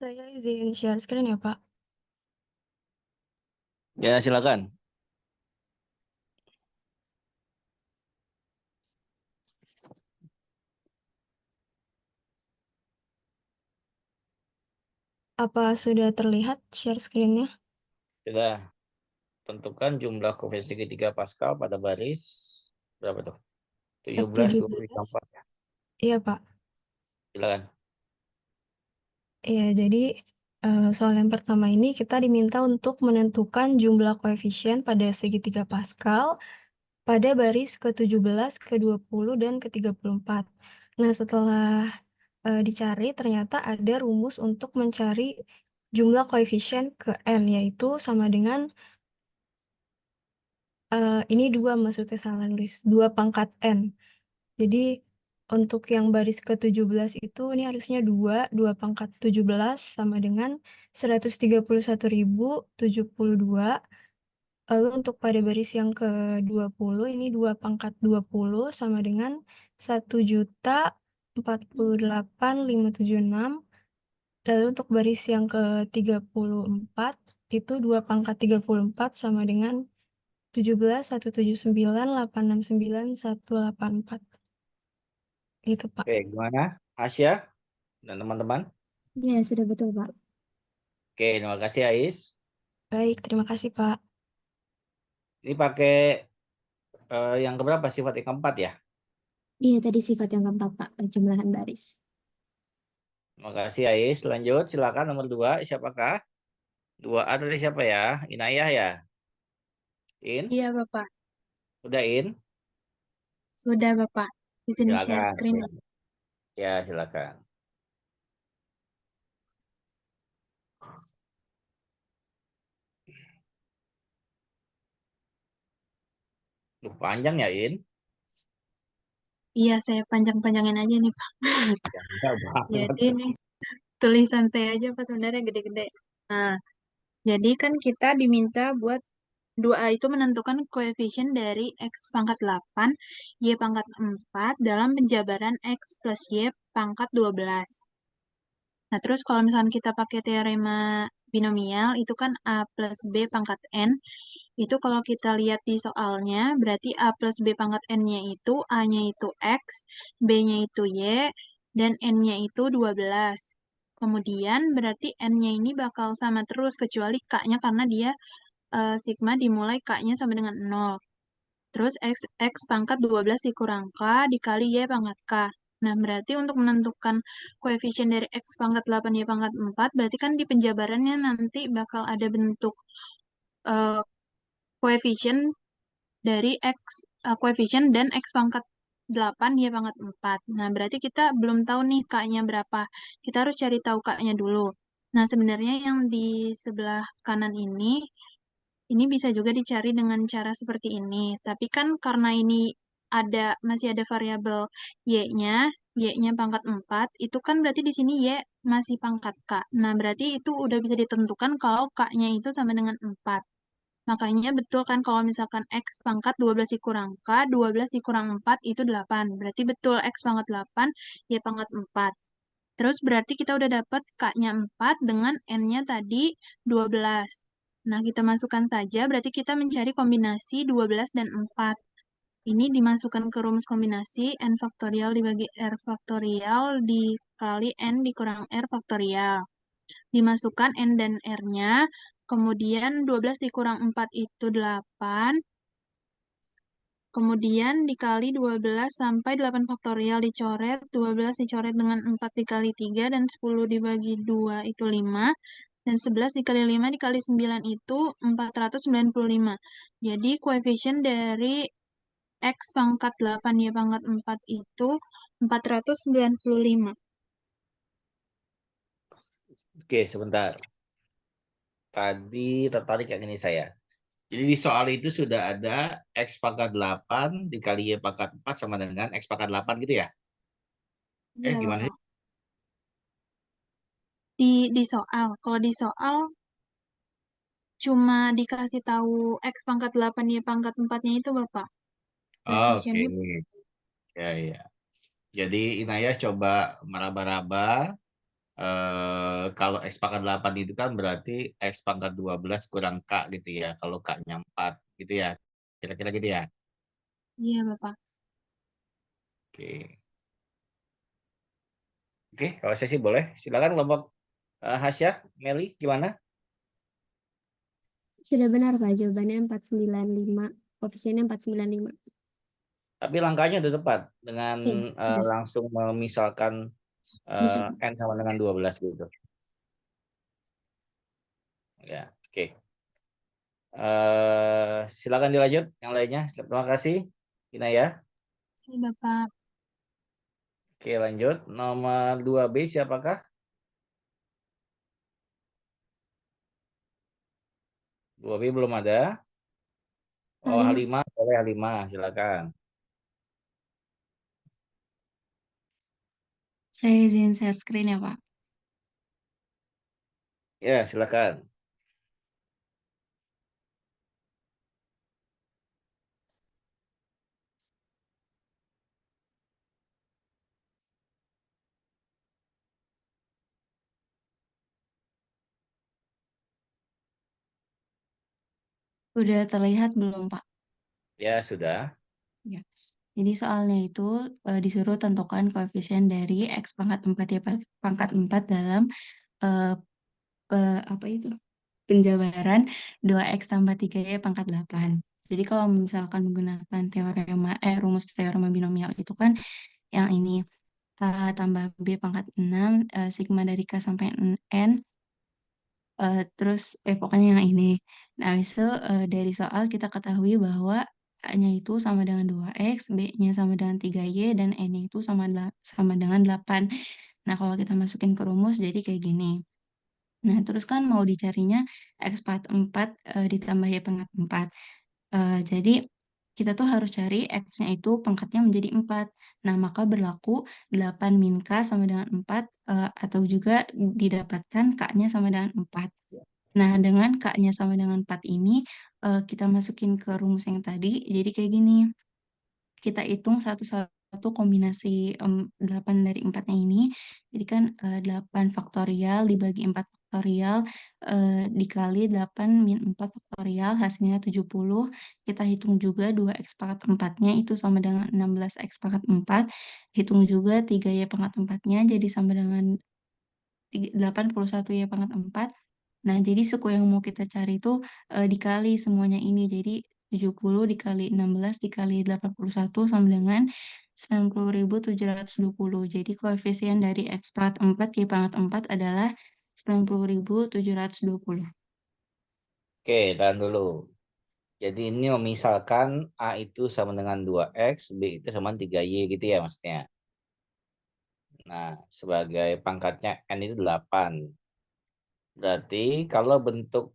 Speaker 3: Saya izin share screen ya Pak.
Speaker 1: Ya, silakan.
Speaker 3: Apa sudah terlihat share screen-nya?
Speaker 1: Sudah. Tentukan jumlah koefisien segitiga Pascal pada baris berapa tuh? 17, 23,
Speaker 3: 17.
Speaker 1: 4.
Speaker 3: Iya Pak.
Speaker 1: Silakan.
Speaker 3: Iya, jadi soal yang pertama ini kita diminta untuk menentukan jumlah koefisien pada segitiga Pascal pada baris ke-17, ke-20, dan ke-34. Nah, setelah dicari, ternyata ada rumus untuk mencari jumlah koefisien ke N, yaitu sama dengan, ini 2 maksudnya salah nulis, 2 pangkat N. Jadi, untuk yang baris ke-17 itu, ini harusnya 2 pangkat 17 sama dengan 131.072. Lalu untuk pada baris yang ke-20, ini 2 pangkat 20 sama dengan 1.048.576. Lalu untuk baris yang ke-34, itu 2 pangkat 34 sama dengan 17.179.869.184. Gitu, Pak.
Speaker 1: Oke, gimana? Asya dan teman-teman?
Speaker 4: Ya, sudah betul, Pak.
Speaker 1: Oke, terima kasih Ais.
Speaker 3: Baik, terima kasih, Pak.
Speaker 1: Ini pakai yang keberapa? Sifat yang keempat ya?
Speaker 4: Iya, tadi sifat yang keempat, Pak, penjumlahan baris.
Speaker 1: Terima kasih Ais. Lanjut, silakan nomor 2. Siapakah? 2A tadi siapa ya? Inayah ya? In?
Speaker 6: Iya, Bapak.
Speaker 1: Udah In?
Speaker 6: Sudah, Bapak. Izin share
Speaker 1: Silakan.
Speaker 6: screen.
Speaker 1: Ya, silakan. Panjang ya In?
Speaker 6: Iya, saya panjang-panjangin aja nih, Pak.
Speaker 1: Ya, enggak banget.
Speaker 6: Jadi nih, tulisan saya aja Pak sebenarnya gede-gede. Nah, jadi kan kita diminta buat 2A itu menentukan koefisien dari X pangkat 8, Y pangkat 4 dalam penjabaran X plus Y pangkat 12. Nah, terus kalau misalkan kita pakai teorema binomial, itu kan A plus B pangkat N. Itu kalau kita lihat di soalnya, berarti A plus B pangkat N-nya itu, A-nya itu X, B-nya itu Y, dan N-nya itu 12. Kemudian berarti N-nya ini bakal sama terus, kecuali K-nya karena dia sigma dimulai K-nya sama dengan 0. Terus X pangkat 12 dikurang K dikali Y pangkat K. Nah, berarti untuk menentukan koefisien dari X pangkat 8 Y pangkat 4, berarti kan di penjabarannya nanti bakal ada bentuk eh, koefisien dari koefisien dan X pangkat 8 Y pangkat 4. Nah, berarti kita belum tahu nih K-nya berapa. Kita harus cari tahu K-nya dulu. Nah, sebenarnya yang di sebelah kanan ini bisa juga dicari dengan cara seperti ini. Tapi kan karena ini masih ada variabel Y-nya, Y-nya pangkat 4, itu kan berarti di sini Y masih pangkat K. Nah, berarti itu udah bisa ditentukan kalau K-nya itu sama dengan 4. Makanya betul kan kalau misalkan X pangkat 12 dikurang K, 12 dikurang 4 itu 8. Berarti betul X pangkat 8, Y pangkat 4. Terus berarti kita udah dapat K-nya 4 dengan N-nya tadi 12. Nah, kita masukkan saja, berarti kita mencari kombinasi 12 dan 4. Ini dimasukkan ke rumus kombinasi, N faktorial dibagi R faktorial dikali N dikurang R faktorial. Dimasukkan N dan R-nya, kemudian 12 dikurang 4 itu 8, kemudian dikali 12 sampai 8 faktorial dicoret, 12 dicoret dengan 4 dikali 3, dan 10 dibagi 2 itu 5, dan 11 dikali 5 dikali 9 itu 495. Jadi koefisien dari X pangkat 8 Y pangkat 4 itu 495.
Speaker 7: Oke, sebentar. Tadi tertarik yang ini saya. Jadi di soal itu sudah ada X pangkat 8 dikali Y pangkat 4 sama dengan X pangkat 8 gitu ya?
Speaker 6: Iya,
Speaker 7: Gimana sih?
Speaker 6: Bapak. Di soal, kalau di soal cuma dikasih tahu X pangkat 8 Y pangkat 4-nya itu, Bapak.
Speaker 7: Oke,
Speaker 6: Koefisiennya
Speaker 7: ya ya. Jadi Inayah coba meraba-raba. Kalau X pangkat 8 itu kan berarti X pangkat 12 kurang K gitu ya. Kalau K-nya 4 gitu ya. Kira-kira gitu ya.
Speaker 6: iya, Bapak.
Speaker 7: Oke. Oke, kalau saya sih boleh. Silakan kelompok Hasya, Meli, gimana?
Speaker 4: Sudah benar, Pak. Jawabannya 495. Koefisiennya 495.
Speaker 7: Tapi langkahnya udah tepat dengan
Speaker 4: Iya, sudah.
Speaker 7: langsung memisalkan
Speaker 4: Bisa.
Speaker 7: N sama dengan 12 gitu. Ya, oke. Silakan dilanjut yang lainnya. Terima kasih, Inayah.
Speaker 6: Sih, Bapak.
Speaker 7: Oke, lanjut. Nomor 2B siapakah? 2B belum ada. Oh,
Speaker 4: Halimah.
Speaker 7: Halimah, boleh Halimah, silakan.
Speaker 8: Saya izin share screen ya, Pak.
Speaker 7: Ya, silakan.
Speaker 8: Udah terlihat belum, Pak?
Speaker 7: Ya, sudah.
Speaker 8: Ya. Jadi soalnya itu disuruh tentukan koefisien dari X pangkat 4 ya pangkat 4 dalam eh, apa itu? Penjabaran 2X tambah 3Y pangkat 8. Jadi kalau misalkan menggunakan rumus teorema binomial itu kan yang ini tambah B pangkat 6 sigma dari K sampai N terus pokoknya yang ini. Nah, habis itu dari soal kita ketahui bahwa A-nya itu sama dengan 2X, B-nya sama dengan 3Y, dan N-nya itu sama dengan 8. Nah, kalau kita masukin ke rumus jadi kayak gini. Nah, terus kan mau dicarinya X pangkat 4 ditambah Y pangkat 4. Jadi kita tuh harus cari X-nya itu pangkatnya menjadi 4. Nah, maka berlaku 8 min K sama dengan 4 atau juga didapatkan K-nya sama dengan 4. Nah, dengan K-nya sama dengan 4 ini kita masukin ke rumus yang tadi. Jadi kayak gini. Kita hitung satu-satu kombinasi 8 dari 4-nya ini. Jadi kan 8 faktorial dibagi 4 faktorial dikali 8 min 4 faktorial hasilnya 70. Kita hitung juga 2x pangkat 4-nya itu sama dengan 16x pangkat 4. Hitung juga 3y pangkat 4-nya jadi sama dengan 81y pangkat 4. Nah, jadi suku yang mau kita cari itu dikali semuanya ini. Jadi 70 dikali 16 dikali 81 sama dengan 90.720. Jadi koefisien dari X pangkat 4 Y pangkat 4 adalah 90.720.
Speaker 7: Oke, tahan dulu. Jadi ini memisalkan A itu sama dengan 2X, B itu sama 3Y gitu ya maksudnya. Nah, sebagai pangkatnya N itu 8. Berarti kalau bentuk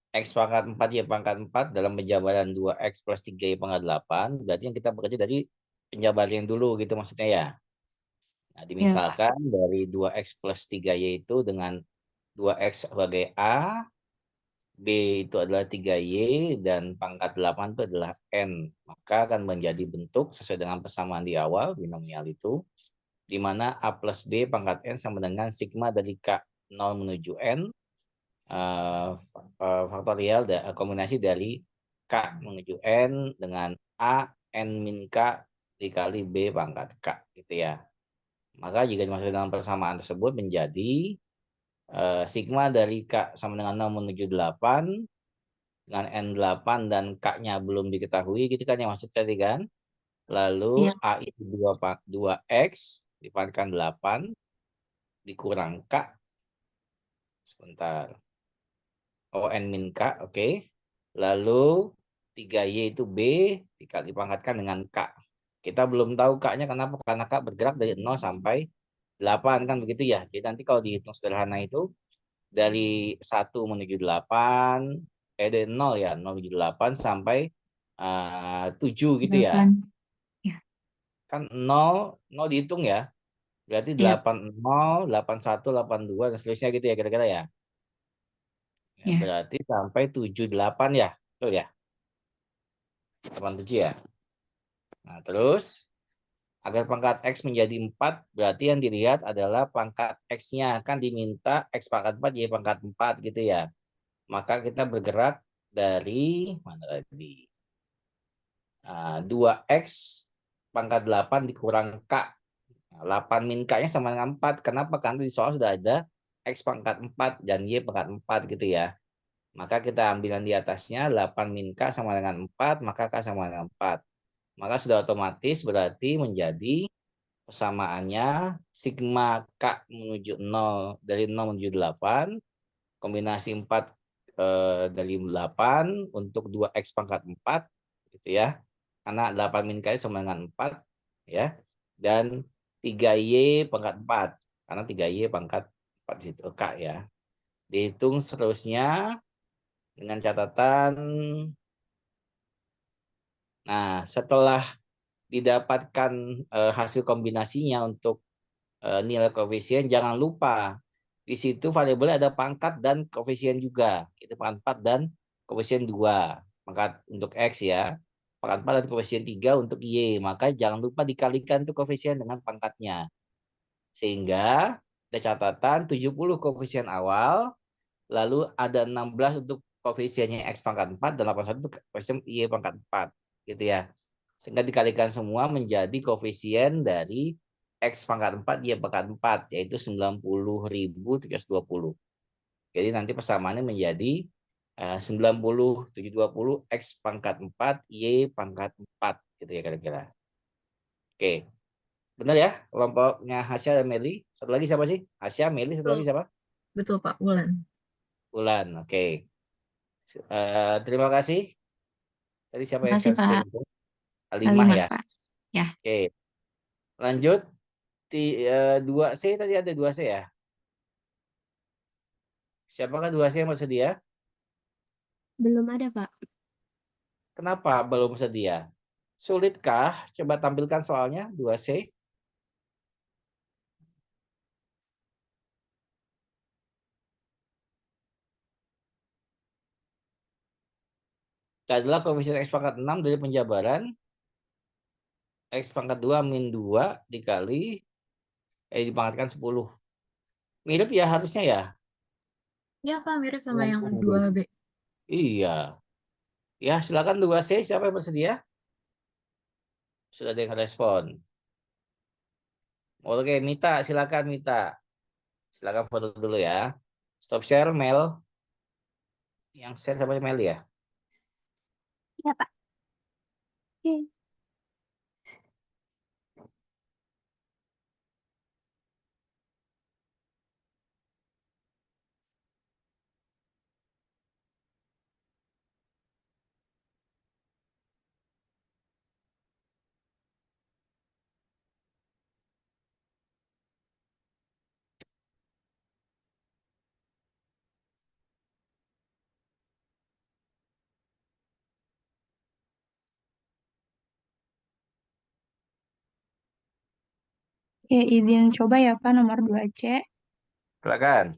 Speaker 7: X pangkat 4 Y pangkat 4 dalam penjabaran 2X plus 3Y pangkat 8, berarti yang kita bekerja dari penjabaran yang dulu gitu maksudnya ya. Nah,
Speaker 8: Ya, Pak.
Speaker 7: dimisalkan dari 2X plus 3Y itu dengan 2X sebagai A, B itu adalah 3Y dan pangkat 8 itu adalah N. Maka akan menjadi bentuk sesuai dengan persamaan di awal binomial itu, di mana A plus B pangkat N sama dengan sigma dari K 0 menuju N, faktorial kombinasi dari K menuju N dengan A N min K dikali B pangkat K gitu ya. Maka jika dimasukkan dalam persamaan tersebut menjadi sigma dari K sama dengan 0 menuju 8 dengan N8 dan K-nya belum diketahui gitu kan yang maksud tadi kan. Lalu
Speaker 8: Iya.
Speaker 7: A itu 2X dipangkat 8 dikurang K. Sebentar. Oh, N min K, oke. Lalu 3Y itu B dipangkatkan dengan K. Kita belum tahu K-nya kenapa? Karena K bergerak dari 0 sampai 8 kan begitu ya. Jadi nanti kalau dihitung sederhana itu dari 1 menuju 8, dari 0 ya, 0 menuju 8 sampai 7 gitu ya.
Speaker 8: 8. Ya.
Speaker 7: Kan 0 dihitung ya. Berarti
Speaker 8: Iya.
Speaker 7: 80, 81, 82 dan seterusnya gitu ya kira-kira ya.
Speaker 8: Ya.
Speaker 7: Berarti sampai 78 ya. Betul ya? 87 ya. Nah, terus agar pangkat X menjadi 4, berarti yang dilihat adalah pangkat X-nya. Kan diminta X pangkat 4, Y pangkat 4 gitu ya. Maka kita bergerak dari, mana tadi? 2X pangkat 8 dikurang K. 8 min K-nya sama dengan 4. Kenapa? Karena di soal sudah ada X pangkat 4 dan Y pangkat 4 gitu ya. Maka kita ambil yang di atasnya, 8 min K sama dengan 4, maka K sama dengan 4. Maka sudah otomatis berarti menjadi persamaannya sigma K menuju 0 dari 0 menuju 8, kombinasi 4 dari 8 untuk 2X pangkat 4 gitu ya. Karena 8 min K sama dengan 4 ya. Dan 3Y pangkat 4 karena 3Y pangkat 4 di situ K ya. Dihitung seterusnya dengan catatan. Nah, setelah didapatkan hasil kombinasinya untuk nilai koefisien, jangan lupa di situ variabelnya ada pangkat dan koefisien juga. Itu pangkat 4 dan koefisien 2. Pangkat untuk X ya. Pangkat 4 dan koefisien 3 untuk Y. Maka jangan lupa dikalikan tuh koefisien dengan pangkatnya. Sehingga ada catatan 70 koefisien awal, lalu ada 16 untuk koefisiennya X pangkat 4 dan 81 untuk koefisien Y pangkat 4. Gitu ya. Sehingga dikalikan semua menjadi koefisien dari X pangkat 4, Y pangkat 4, yaitu 90.320. Jadi nanti persamaannya menjadi 90.720 X pangkat 4, Y pangkat 4. Gitu ya kira-kira. Oke. Benar ya kelompoknya Hasya dan Meli. Satu lagi siapa sih? Hasya, Meli, satu lagi siapa?
Speaker 3: Betul, Pak. Wulan.
Speaker 7: Wulan, oke. Terima kasih. Tadi siapa yang
Speaker 8: Makasih, Pak.
Speaker 7: screen? Alimah
Speaker 8: Halimah,
Speaker 7: ya.
Speaker 8: Pak. Ya.
Speaker 7: Oke. Lanjut. 2C tadi ada 2C ya. Siapakah 2C yang bersedia?
Speaker 4: Belum ada, Pak.
Speaker 7: Kenapa belum sedia? Sulitkah? Coba tampilkan soalnya 2C. Adalah koefisien X pangkat 6 dari penjabaran X pangkat 2 min 2 dikali dipangkatkan 10. Mirip ya harusnya ya.
Speaker 3: Ya, Pak, mirip sama yang 2B.
Speaker 7: Iya. Ya, silakan 2C. Siapa yang bersedia? Sudah ada yang respon. Oke, Mita, silakan Mita. Silakan foto dulu ya. Stop share, Mel. Yang share siapa Mel ya?
Speaker 2: Ya, Pak. Oke.
Speaker 6: Oke, izin coba ya Pak nomor 2C.
Speaker 7: Silakan.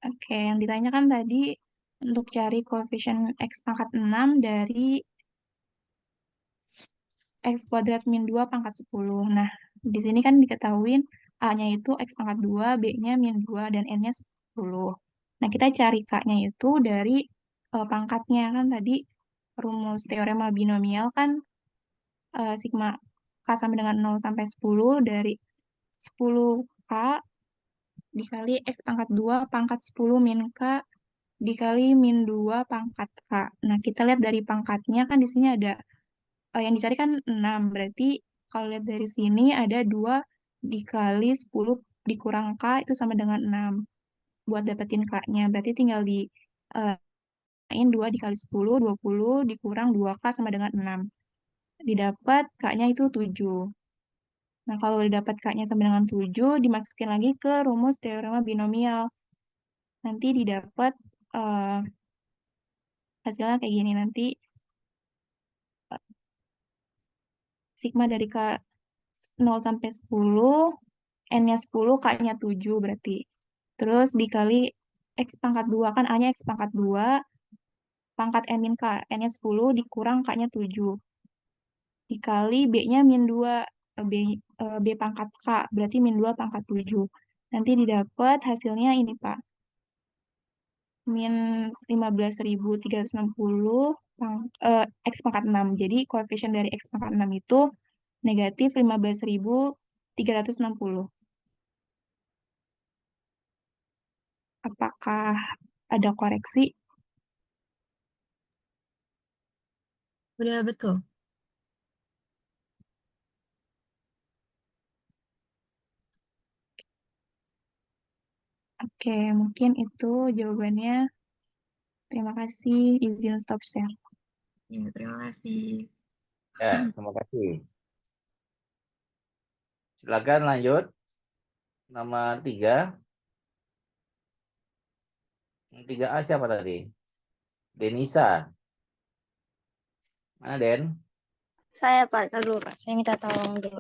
Speaker 6: Oke, yang ditanyakan tadi untuk cari koefisien X pangkat 6 dari X kuadrat min 2 pangkat 10. Nah, di sini kan diketahuin A-nya itu X pangkat 2, B-nya min 2, dan N-nya 10. Nah, kita cari K-nya itu dari pangkatnya. Kan tadi rumus teorema binomial kan sigma K sama dengan 0 sampai 10 dari 10K dikali X pangkat 2 pangkat 10 min K dikali min 2 pangkat K. Nah, kita lihat dari pangkatnya kan di sini ada yang dicari kan 6. Berarti kalau lihat dari sini ada 2 dikali 10 dikurang K itu sama dengan 6. Buat dapetin K-nya. Berarti tinggal di 2 dikali 10, 20 dikurang 2K sama dengan 6. Didapat K-nya itu 7. Nah, kalau didapat K-nya sama dengan 7, dimasukin lagi ke rumus teorema binomial. Nanti didapat hasilnya kayak gini. Nanti sigma dari K 0 sampai 10, N-nya 10, K-nya 7 berarti. Terus dikali X pangkat 2, kan A-nya X pangkat 2, pangkat N min K, N-nya 10, dikurang K-nya 7. Dikali B-nya min 2, B pangkat K, berarti min 2 pangkat 7. Nanti didapat hasilnya ini, Pak. Min 15.360 X pangkat 6. Jadi koefisien dari X pangkat 6 itu negatif 15.360. Apakah ada koreksi?
Speaker 3: Udah betul.
Speaker 6: Oke, mungkin itu jawabannya. Terima kasih. Izin stop share.
Speaker 3: Ya, terima kasih.
Speaker 7: Ya, terima kasih. Silakan lanjut. Nomor 3. Yang 3A siapa tadi? Denisa. Mana Den?
Speaker 9: Saya Pak, tar dulu Pak. Saya minta tolong dulu.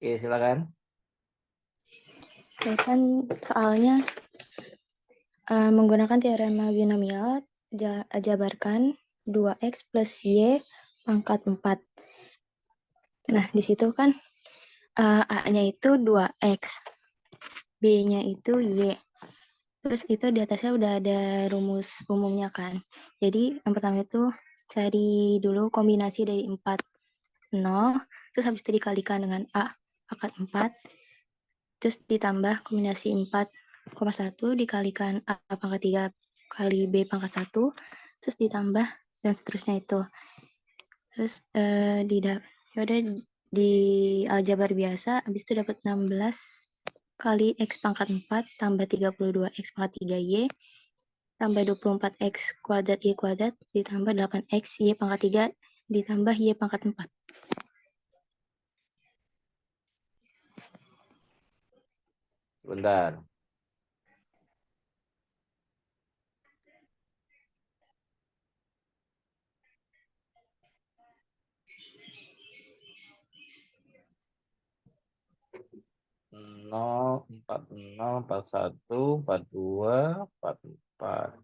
Speaker 7: Oke, silakan.
Speaker 9: Oke, kan soalnya menggunakan teorema binomial, jabarkan 2X plus Y pangkat 4. Nah, di situ kan A-nya itu 2X, B-nya itu Y. Terus itu di atasnya udah ada rumus umumnya kan. Jadi yang pertama itu cari dulu kombinasi dari 4, 0, terus habis itu dikalikan dengan A pangkat 4, terus ditambah kombinasi 4,1 dikalikan A pangkat 3 kali B pangkat 1, terus ditambah dan seterusnya itu. Terus yaudah di aljabar biasa, habis itu dapat 16 kali X pangkat 4 tambah 32 X pangkat 3Y tambah 24X kuadrat Y kuadrat ditambah 8X Y pangkat 3 ditambah Y pangkat 4.
Speaker 7: Sebentar. Nol, 40, 41, 42, 44.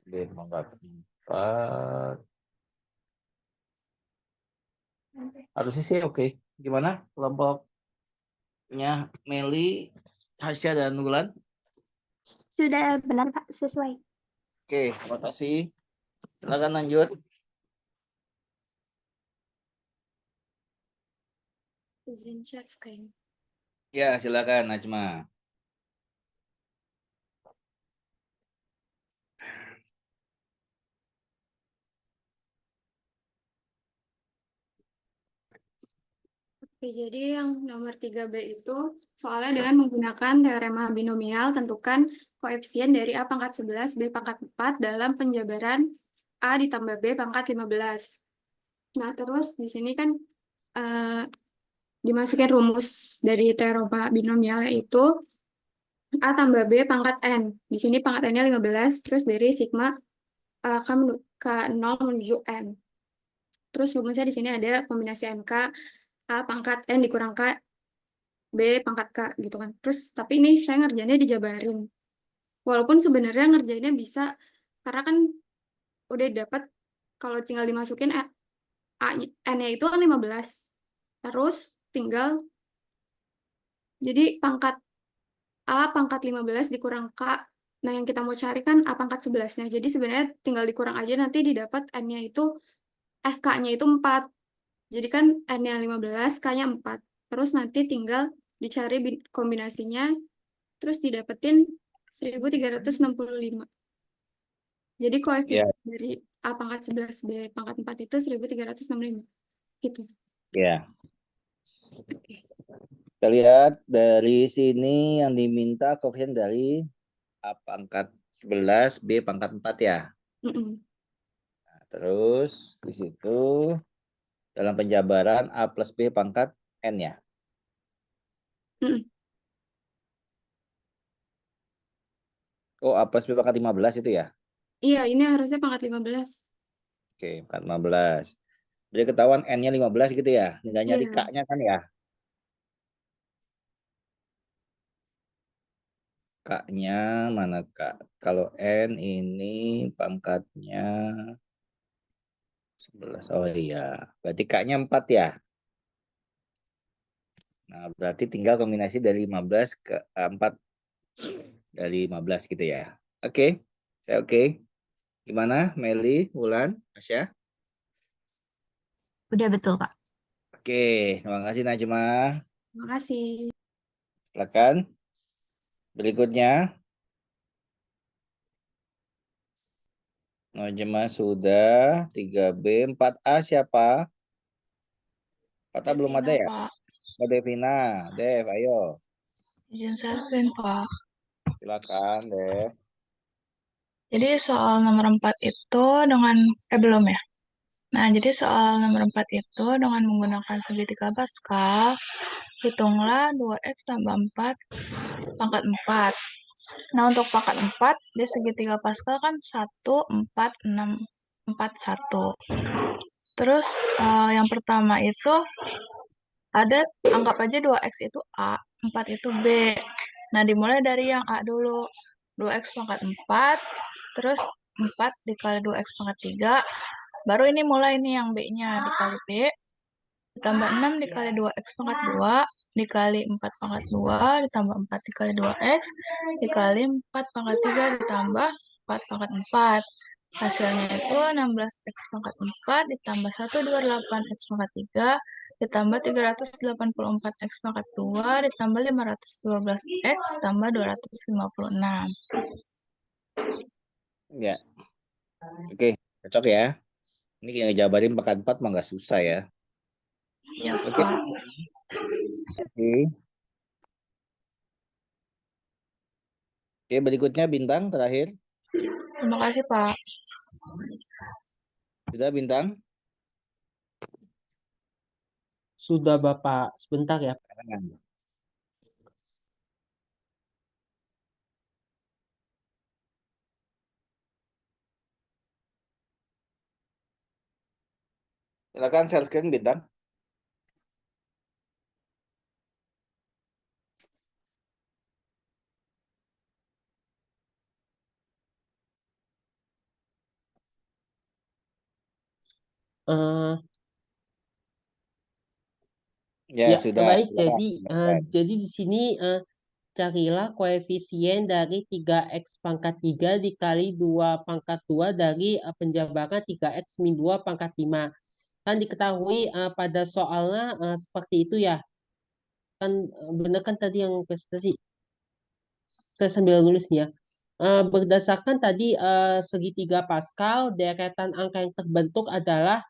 Speaker 7: D pangkat 4. Harusnya sih oke. Gimana kelompoknya Meli, Hasya, dan Wulan?
Speaker 2: Sudah benar, Pak, sesuai.
Speaker 7: Oke, terima kasih. Silakan lanjut.
Speaker 9: Izin share screen.
Speaker 7: Ya, silakan Najma.
Speaker 10: Oke, jadi yang nomor 3B itu soalnya dengan menggunakan teorema binomial, tentukan koefisien dari A pangkat 11, B pangkat 4 dalam penjabaran A ditambah B pangkat 15. Nah, terus di sini kan dimasukin rumus dari teorema binomial yaitu A tambah B pangkat N. Di sini pangkat N-nya 15, terus dari sigma K0 menuju N. Terus rumusnya di sini ada kombinasi NK, A pangkat N dikurang K, B pangkat K gitu kan. Terus tapi ini saya ngerjainnya dijabarin. Walaupun sebenarnya ngerjainnya bisa karena kan udah dapat kalau tinggal dimasukin N-nya itu kan 15. Terus tinggal jadi pangkat A pangkat 15 dikurang K. Nah, yang kita mau cari kan A pangkat 11-nya. Jadi sebenarnya tinggal dikurang aja nanti didapat N-nya itu K-nya itu 4. Jadi kan N-nya 15, K-nya 4. Terus nanti tinggal dicari kombinasinya, terus didapetin 1365. Jadi
Speaker 7: Ya,
Speaker 10: koefisien dari A pangkat 11, B pangkat 4 itu 1365. Gitu.
Speaker 7: ya. Kita lihat dari sini yang diminta koefisien dari A pangkat 11, B pangkat 4 ya.
Speaker 10: Mm-mm.
Speaker 7: Nah, terus di situ dalam penjabaran A plus B pangkat N ya.
Speaker 10: Mm-mm.
Speaker 7: Oh, A plus B pangkat 15 itu ya.
Speaker 10: Iya, ini harusnya pangkat 15.
Speaker 7: Oke, pangkat 15. Jadi ketahuan N-nya 15 gitu ya. Tinggal nyari
Speaker 10: Iya.
Speaker 7: K-nya kan ya. K-nya mana Kak? Kalau N ini pangkatnya 11. Oh iya. Berarti K-nya 4 ya. Nah, berarti tinggal kombinasi dari 15 ke 4 dari 15 gitu ya. Oke. Saya oke. Gimana Meli, Wulan, Asya?
Speaker 3: Udah betul, Pak.
Speaker 7: Oke, terima kasih Najma.
Speaker 10: Terima kasih.
Speaker 7: Silakan. Berikutnya. Najma sudah. 3B, 4A siapa? 4A belum ada ya?
Speaker 6: Pak.
Speaker 7: Oh, Devina. Dev, ayo.
Speaker 6: Izin salvin, Pak.
Speaker 7: Silakan, Dev.
Speaker 6: Jadi soal nomor 4 itu dengan, belum ya? Nah, jadi soal nomor 4 itu dengan menggunakan segitiga Pascal, hitunglah 2x tambah 4 pangkat 4. Nah, untuk pangkat 4, di segitiga Pascal kan 1, 4, 6, 4, 1. Terus yang pertama itu ada, anggap aja 2x itu A, 4 itu B. Nah, dimulai dari yang A dulu. 2x pangkat 4, terus 4 dikali 2x pangkat 3. Baru ini mulai nih yang B-nya dikali B. Ditambah 6 dikali 2x pangkat 2. Dikali 4 pangkat 2. Ditambah 4 dikali 2x. Dikali 4 pangkat 3. Ditambah 4 pangkat 4. Hasilnya itu 16x pangkat 4 ditambah 128x pangkat 3 ditambah 384x pangkat 2 ditambah 512x ditambah 256.
Speaker 7: Ya. Oke, cocok ya. Ini yang jabarin pangkat 4 mah nggak susah ya.
Speaker 6: Ya,
Speaker 7: Oke.
Speaker 6: Pak.
Speaker 7: Oke, berikutnya Bintang terakhir.
Speaker 6: Terima kasih, Pak.
Speaker 7: Sudah Bintang?
Speaker 5: Sudah Bapak, sebentar ya.
Speaker 7: Silakan share screen Bintang.
Speaker 5: Eh,
Speaker 7: Ya,
Speaker 5: ya,
Speaker 7: sudah.
Speaker 5: baik.
Speaker 7: Silakan.
Speaker 5: Jadi di sini carilah koefisien dari 3x pangkat 3 dikali 2 pangkat 2 dari penjabaran 3x min 2 pangkat 5. Kan diketahui pada soalnya seperti itu ya. Kan benar kan tadi yang presentasi. Saya sambil nulisnya. Berdasarkan tadi segitiga Pascal, deretan angka yang terbentuk adalah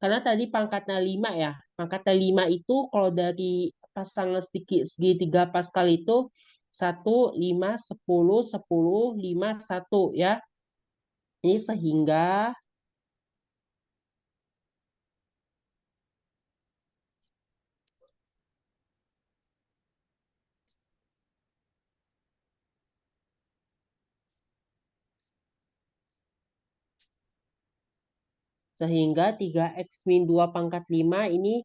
Speaker 5: karena tadi pangkatnya 5 ya. Pangkatnya 5 itu kalau dari pasangan segitiga Pascal itu 1, 5, 10, 10, 5, 1 ya. Ini sehingga sehingga 3x min 2 pangkat 5 ini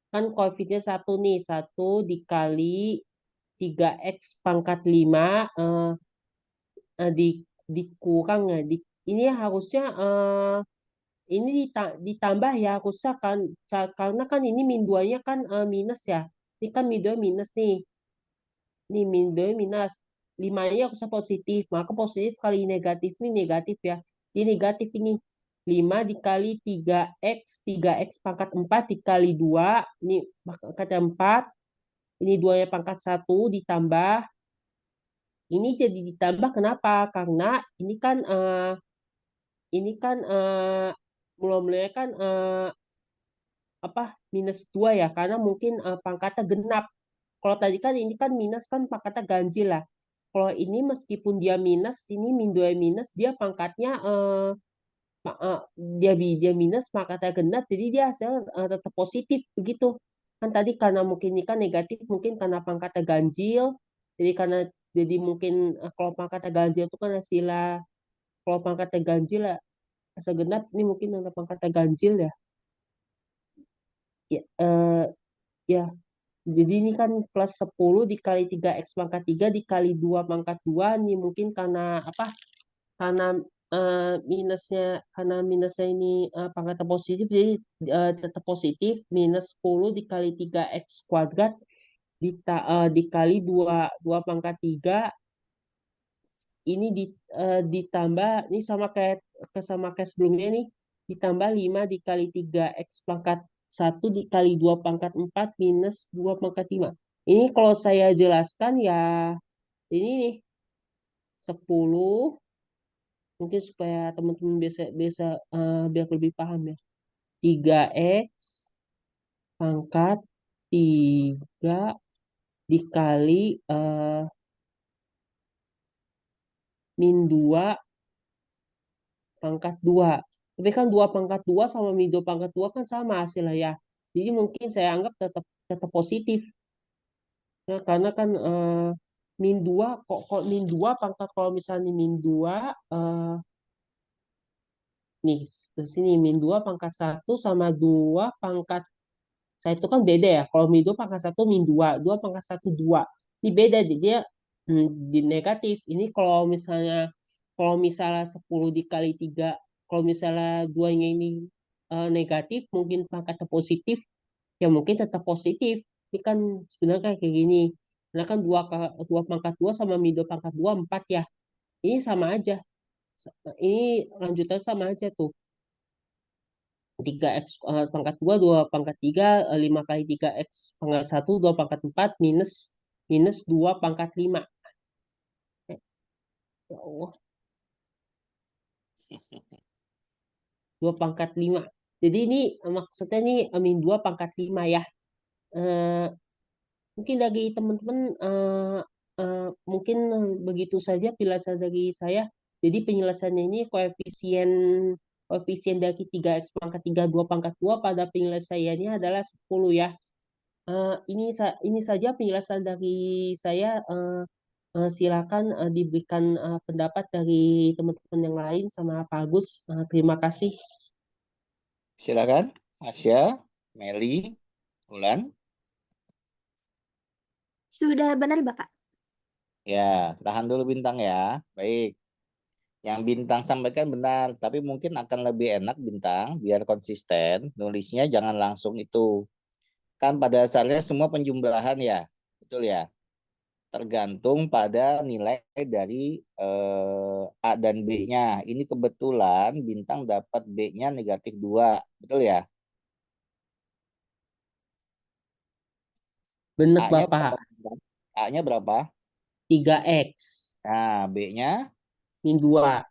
Speaker 5: kan koefisiennya 1 nih. 1 dikali 3x pangkat 5 dikurang ya. Ini harusnya ini ditambah ya harusnya kan. Karena kan ini min 2-nya kan minus ya. Ini kan min 2 minus nih. Ini min 2 minus. 5-nya harusnya positif. Maka positif kali negatif ini negatif ya. Ini negatif ini. 5 dikali 3x pangkat 4 dikali 2. Ini pangkatnya 4. Ini 2-nya pangkat 1 ditambah. Ini jadi ditambah kenapa? Karena ini kan mulai-mulai kan minus 2 ya. Karena mungkin pangkatnya genap. Kalau tadi kan ini kan minus kan pangkatnya ganjil lah. Kalau ini meskipun dia minus, ini min 2 minus, dia pangkatnya dia minus pangkatnya genap, jadi dia hasilnya tetap positif begitu. Kan tadi karena mungkin ini kan negatif, mungkin karena pangkatnya ganjil, jadi mungkin kalau pangkatnya ganjil itu kan hasilnya, kalau pangkatnya ganjil lah, hasil genap ini mungkin karena pangkatnya ganjil ya. Ya, jadi ini kan plus 10 dikali 3x pangkat 3 dikali 2 pangkat 2. Ini mungkin karena karena minusnya ini pangkatnya positif, jadi tetap positif. Minus 10 dikali 3x kuadrat dikali 2 pangkat 3. Ini ditambah, ini sama kayak sebelumnya nih. Ditambah 5 dikali 3x pangkat 1 dikali 2 pangkat 4 minus 2 pangkat 5. Ini kalau saya jelaskan ya, ini nih 10, mungkin supaya teman-teman bisa biar lebih paham ya. 3x pangkat 3 dikali min 2 pangkat 2. Tapi kan 2 pangkat 2 sama min 2 pangkat 2 kan sama hasilnya ya. Jadi mungkin saya anggap tetap positif. Nah, karena kan min 2 kok min 2 pangkat, kalau misalnya min 2 nih di sini min 2 pangkat 1 sama 2 pangkat saya itu kan beda ya. Kalau min 2 pangkat 1 min 2, 2 pangkat 1 2. Ini beda, jadi dia di negatif. Ini kalau misalnya 10 dikali 3, kalau misalnya 2-nya ini negatif, mungkin pangkatnya positif, ya mungkin tetap positif. Ini kan sebenarnya kayak gini. Karena kan 2 pangkat 2 sama min 2 pangkat 2, 4 ya. Ini sama aja. Ini lanjutan sama aja tuh. 3x pangkat 2, 2 pangkat 3, 5 kali 3x pangkat 1, 2 pangkat 4, minus 2 pangkat 5. Ya Allah. 2 pangkat 5. Jadi ini maksudnya ini min 2 pangkat 5 ya. Mungkin dari teman-teman mungkin begitu saja penjelasan dari saya. Jadi penjelasannya ini koefisien dari 3x pangkat 3, 2 pangkat 2 pada penyelesaiannya adalah 10 ya. Ini saja penjelasan dari saya. Silakan diberikan pendapat dari teman-teman yang lain sama Pak Agus. Terima kasih.
Speaker 7: Silakan, Asya, Meli, Ulan.
Speaker 2: Sudah benar, Bapak.
Speaker 7: Ya, tahan dulu Bintang ya. Baik. Yang Bintang sampaikan benar, tapi mungkin akan lebih enak Bintang, biar konsisten, nulisnya jangan langsung itu. Kan pada dasarnya semua penjumlahan ya, betul ya? Tergantung pada nilai dari A dan B-nya. Ini kebetulan Bintang dapat B-nya negatif 2, betul ya?
Speaker 5: Benar
Speaker 7: A-nya
Speaker 5: Bapak.
Speaker 7: berapa? A-nya berapa?
Speaker 5: 3x.
Speaker 7: Nah, B-nya?
Speaker 5: Min 2.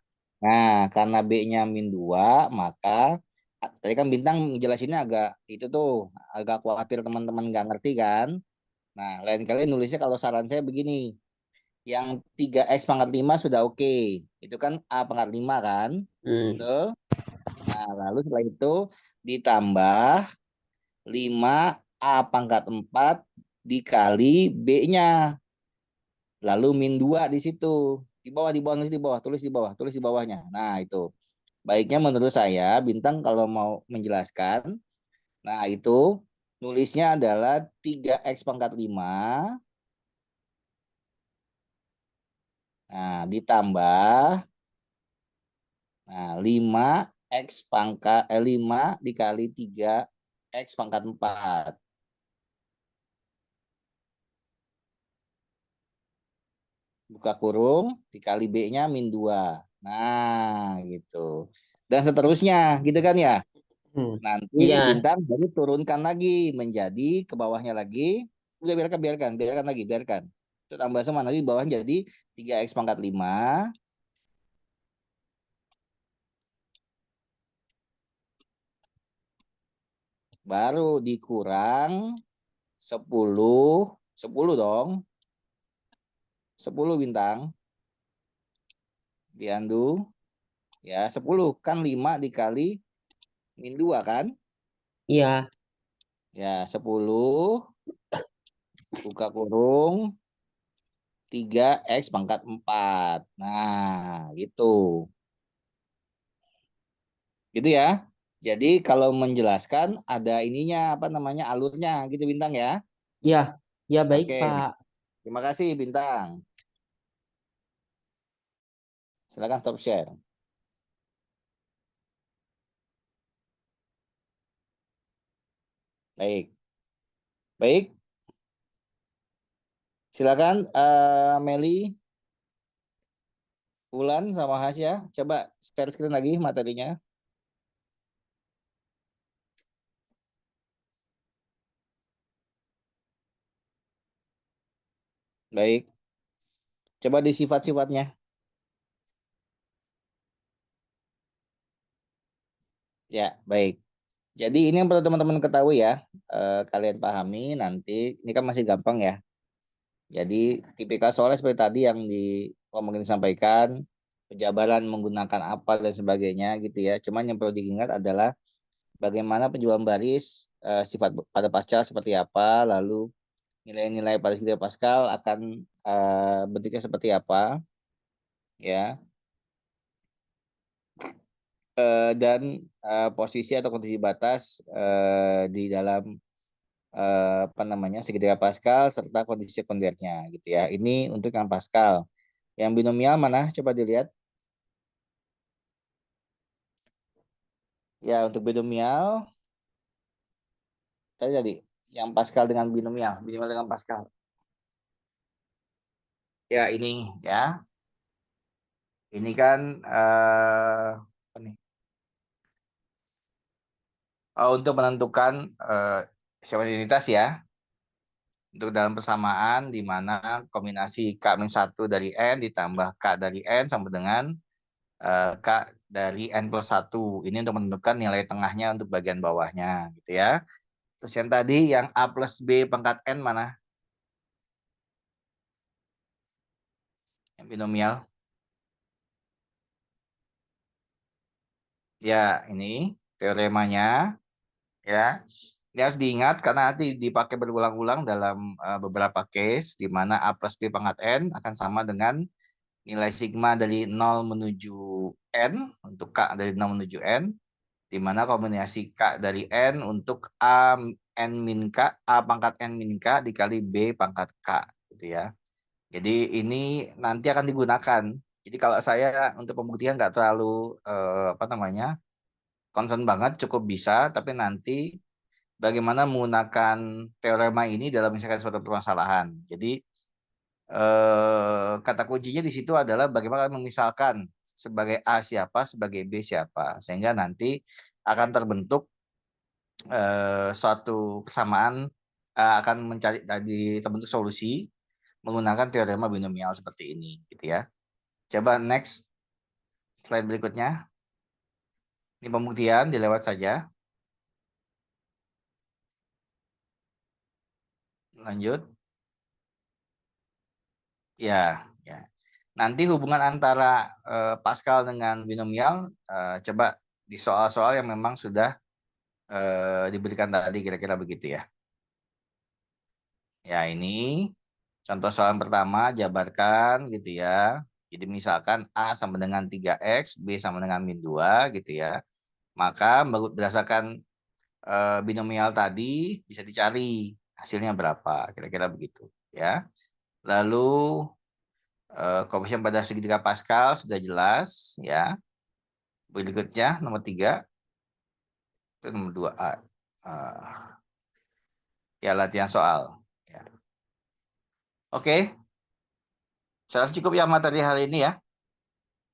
Speaker 7: Nah, karena B-nya min 2, maka Tadi kan Bintang jelasinnya agak itu tuh agak khawatir teman-teman nggak ngerti kan. Nah, lain kali nulisnya kalau saran saya begini, yang 3x pangkat 5 sudah oke. Itu kan A pangkat 5 kan? Betul? Nah, lalu setelah itu ditambah 5A pangkat 4 dikali B-nya. Lalu min 2 di situ. Di bawah, tulis di bawah, tulis di bawahnya. Nah, itu. Baiknya menurut saya, Bintang kalau mau menjelaskan, nah itu nulisnya adalah 3x pangkat 5. Nah, ditambah 5x pangkat 5 dikali 3x pangkat 4. Buka kurung dikali B-nya min 2. Nah, gitu. Dan seterusnya, gitu kan ya? Nanti
Speaker 5: Iya.
Speaker 7: Bintang baru turunkan lagi menjadi ke bawahnya lagi. Udah biarkan lagi, biarkan. Itu tambah sama nanti di bawahnya jadi 3x pangkat 5. Baru dikurang 10. 10 dong. 10 Bintang. Diandu. Ya, 10. Kan 5 dikali min 2 kan?
Speaker 5: Iya.
Speaker 7: Ya, 10. Buka kurung. 3x pangkat 4. Nah, gitu. Gitu ya. Jadi kalau menjelaskan ada ininya apa namanya alurnya gitu Bintang ya.
Speaker 5: Iya, ya baik
Speaker 7: Oke.
Speaker 5: Pak.
Speaker 7: Terima kasih Bintang. Silakan stop share. Baik. Baik. Silakan Meli, Ulan sama Hasya, coba share screen lagi materinya. Baik. Coba di sifat-sifatnya. Ya, baik. Jadi ini yang perlu teman-teman ketahui ya. Kalian pahami nanti, ini kan masih gampang ya. Jadi tipikal soalnya seperti tadi yang mungkin disampaikan, penjabaran menggunakan apa dan sebagainya gitu ya. Cuman yang perlu diingat adalah bagaimana penjualan baris, sifat pada pascal seperti apa, lalu nilai-nilai pada sekitar Pascal akan bentuknya seperti apa, ya, dan posisi atau kondisi batas di dalam apa namanya segitiga Pascal serta kondisi sekundernya gitu ya. Ini untuk yang Pascal. Yang binomial mana? Coba dilihat. Ya, untuk binomial tadi yang Pascal dengan binomial dengan Pascal. Ya, ini ya. Ini kan apa nih? Untuk menentukan identitas ya. Untuk dalam persamaan di mana kombinasi K-1 dari N ditambah K dari N sama dengan K dari N+1. Ini untuk menentukan nilai tengahnya untuk bagian bawahnya gitu ya. Terus yang tadi yang A plus B pangkat N mana? Yang binomial. Ya, ini teoremanya ya. Ini harus diingat karena nanti dipakai berulang-ulang dalam beberapa case di mana A plus B pangkat N akan sama dengan nilai sigma dari 0 menuju N untuk K dari 0 menuju N, di mana kombinasi K dari N untuk A N min K, A pangkat N min K dikali B pangkat K gitu ya. Jadi ini nanti akan digunakan. Jadi kalau saya untuk pembuktian nggak terlalu apa namanya concern banget, cukup bisa, tapi nanti bagaimana menggunakan teorema ini dalam menyelesaikan suatu permasalahan. Jadi kata kuncinya di situ adalah bagaimana memisalkan sebagai A siapa, sebagai B siapa, sehingga nanti akan terbentuk suatu persamaan, akan mencari tadi terbentuk solusi menggunakan teorema binomial seperti ini, gitu ya. Coba next slide berikutnya. Ini pembuktian, dilewat saja. Lanjut. Ya, ya. Nanti hubungan antara Pascal dengan binomial, coba di soal-soal yang memang sudah diberikan tadi, kira-kira begitu ya. Ya, ini contoh soal pertama, jabarkan gitu ya. Jadi misalkan A sama dengan 3X, B sama dengan min 2 gitu ya. Maka berdasarkan binomial tadi bisa dicari hasilnya berapa, kira-kira begitu ya. Lalu koefisien pada segitiga Pascal sudah jelas ya. Berikutnya nomor 3 itu nomor 2A. Ya, latihan soal. Ya. Oke, saya rasa cukup ya materi hari ini ya.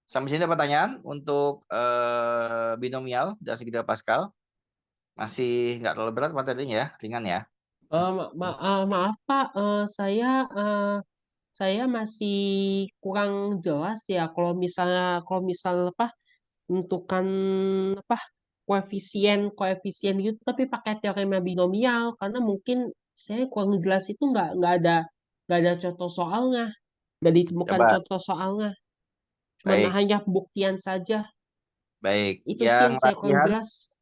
Speaker 7: Sampai sini ada pertanyaan untuk binomial dan segitiga Pascal. Masih nggak terlalu berat materinya ya, ringan ya.
Speaker 5: Maaf Pak, saya masih kurang jelas ya kalau misalnya apa menentukan apa koefisien gitu tapi pakai teorema binomial karena mungkin saya kurang jelas itu nggak ada contoh soalnya, nggak ditemukan
Speaker 7: Coba,
Speaker 5: contoh soalnya, cuma
Speaker 7: baik,
Speaker 5: hanya pembuktian saja.
Speaker 7: baik.
Speaker 5: Itu sih yang saya kurang jelas.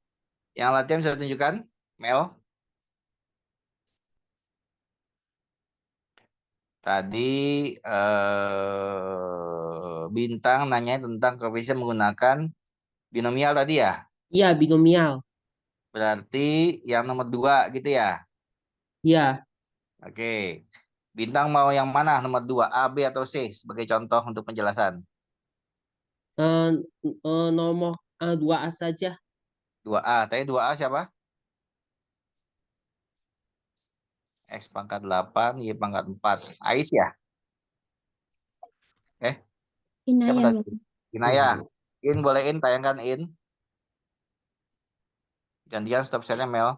Speaker 7: Yang latihan bisa tunjukkan, Mel. Tadi Bintang nanya tentang koefisien menggunakan binomial tadi ya.
Speaker 5: Iya, binomial.
Speaker 7: Berarti yang nomor 2 gitu ya.
Speaker 5: Iya,
Speaker 7: Oke. Bintang mau yang mana? Nomor 2, A, B, atau C sebagai contoh untuk penjelasan.
Speaker 5: nomor 2A saja.
Speaker 7: 2A. Tadi 2A siapa? X pangkat 8, Y pangkat 4. Ais ya? Siapa
Speaker 4: Inaya.
Speaker 7: tadi? Inaya. In, boleh in, tayangkan in. Gantian stop share-nya Mel.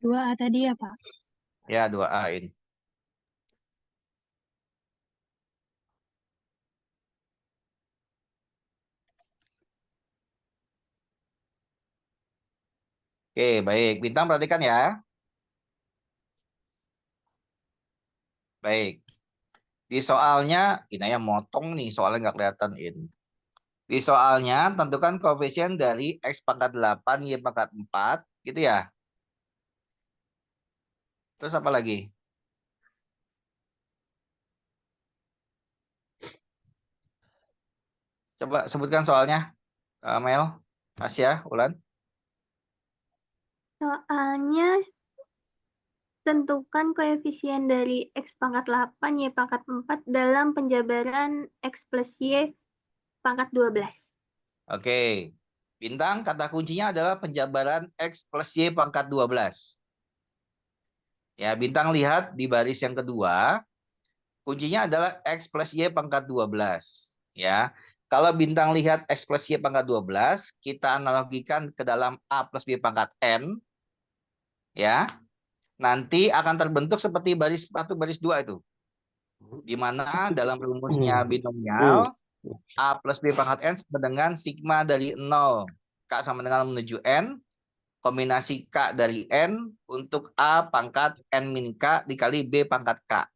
Speaker 6: 2A tadi ya, Pak.
Speaker 7: Ya, 2A in. Oke, baik. Bintang perhatikan ya. Baik. Di soalnya, Inaya motong nih, soalnya nggak kelihatan in. Di soalnya, tentukan koefisien dari X pangkat 8, Y pangkat 4, gitu ya. Terus apa lagi? Coba sebutkan soalnya, Mel, Asia, Ulan.
Speaker 2: Soalnya tentukan koefisien dari X pangkat 8, Y pangkat 4 dalam penjabaran X plus Y pangkat 12.
Speaker 7: Oke. Bintang, kata kuncinya adalah penjabaran X plus Y pangkat 12. Ya, Bintang lihat di baris yang kedua, kuncinya adalah X plus Y pangkat 12. Ya, kalau Bintang lihat X plus Y pangkat 12, kita analogikan ke dalam A plus B pangkat N. Ya, nanti akan terbentuk seperti baris 1, baris 2 itu. Di mana dalam rumusnya binomial, A plus B pangkat N sama dengan sigma dari 0. K sama dengan menuju N, kombinasi K dari N untuk A pangkat N min K dikali B pangkat K.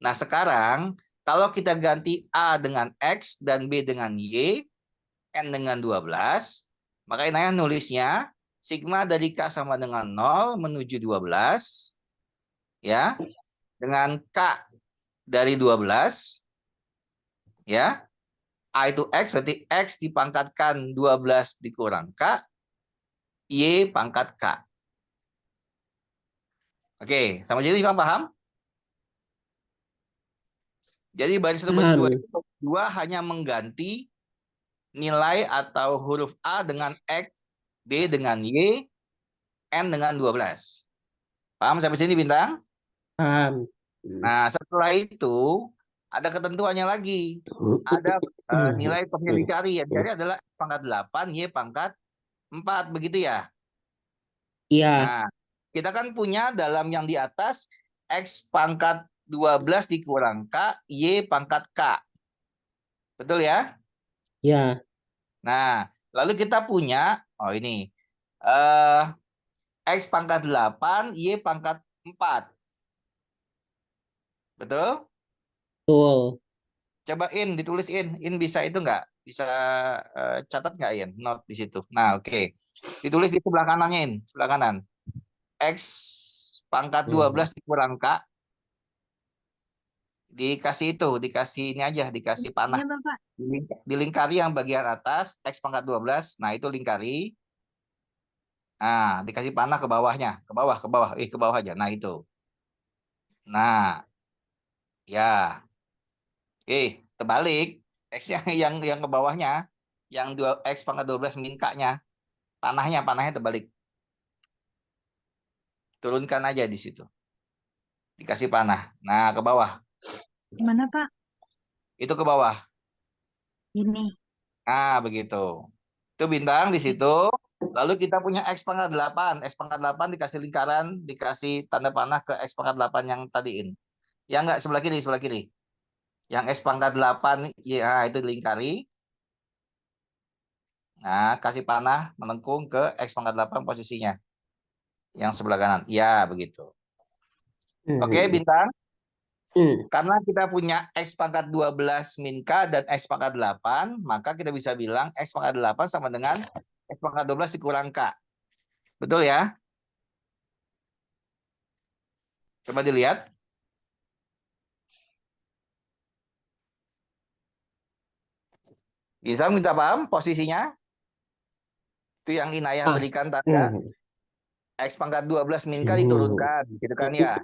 Speaker 7: Nah, sekarang kalau kita ganti A dengan X dan B dengan Y, N dengan 12, maka Inaya nulisnya sigma dari K sama dengan 0 menuju 12, ya, dengan K dari 12, ya. A itu X, berarti X dipangkatkan 12 dikurang K, Y pangkat K. Oke, sama jadi paham? Jadi baris 1, baris 2 itu 2 hanya mengganti nilai atau huruf A dengan X, B dengan Y, N dengan 12. Paham sampai sini Bintang?
Speaker 5: Paham.
Speaker 7: Nah, setelah itu ada ketentuannya lagi. Ada nilai yang dicari. Yang dicari adalah pangkat 8, Y pangkat 4. Begitu ya?
Speaker 5: Iya.
Speaker 7: Nah, kita kan punya dalam yang di atas X pangkat 12 dikurang K, Y pangkat K. Betul ya?
Speaker 5: Iya.
Speaker 7: Nah, Lalu kita punya, oh ini, eh X pangkat 8, Y pangkat 4. Betul?
Speaker 5: Betul.
Speaker 7: Coba ditulis in bisa itu nggak? Bisa catat nggak note di situ. Nah, oke. Ditulis di sebelah kanannya sebelah kanan. X pangkat 12 dikurang K. Dikasih ini aja, dikasih panah.
Speaker 6: Iya, Bapak.
Speaker 7: Dilingkari yang bagian atas, X pangkat 12. Nah, itu lingkari. Nah, dikasih panah ke bawahnya. Ke bawah. Ke bawah aja. Nah, itu. Nah, ya. Terbalik. X yang ke bawahnya. Yang X pangkat 12 min K-nya. Panahnya terbalik. Turunkan aja di situ. Dikasih panah. Nah, ke bawah.
Speaker 6: Gimana, Pak?
Speaker 7: Itu ke bawah.
Speaker 6: Ini.
Speaker 7: Nah, begitu. Itu bintang di situ. Lalu kita punya X pangkat 8. X pangkat 8 dikasih lingkaran, dikasih tanda panah ke X pangkat 8 yang tadiin. Ya enggak, sebelah kiri. Yang X pangkat 8, ya itu dilingkari. Nah, kasih panah melengkung ke X pangkat 8 posisinya. Yang sebelah kanan. Ya, begitu. Oke, bintang. Karena kita punya X pangkat 12 min K dan X pangkat 8, maka kita bisa bilang X pangkat 8 sama dengan X pangkat 12 dikurang K. Betul ya? Coba dilihat. Bisa minta paham posisinya? Itu yang Inayah berikan tanda. X pangkat 12 min K diturunkan. Gitu kan ya?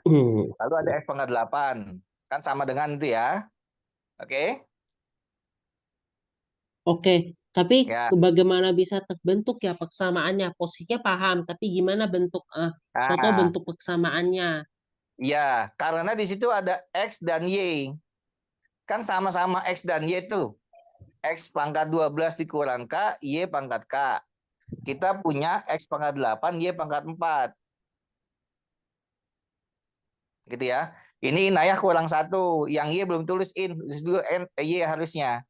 Speaker 7: Lalu ada X pangkat 8. Kan sama dengan itu ya. Oke?
Speaker 5: Oke, tapi
Speaker 7: Ya.
Speaker 5: bagaimana bisa terbentuk ya persamaannya? Posisinya paham, tapi gimana bentuk contoh
Speaker 7: Nah,
Speaker 5: bentuk persamaannya?
Speaker 7: ya, karena di situ ada X dan Y. Kan sama-sama X dan Y itu. X pangkat 12 dikurang K, Y pangkat K. Kita punya X pangkat 8, Y pangkat 4. Gitu ya. Ini Inayah kurang 1. Yang Y belum tulis Y harusnya.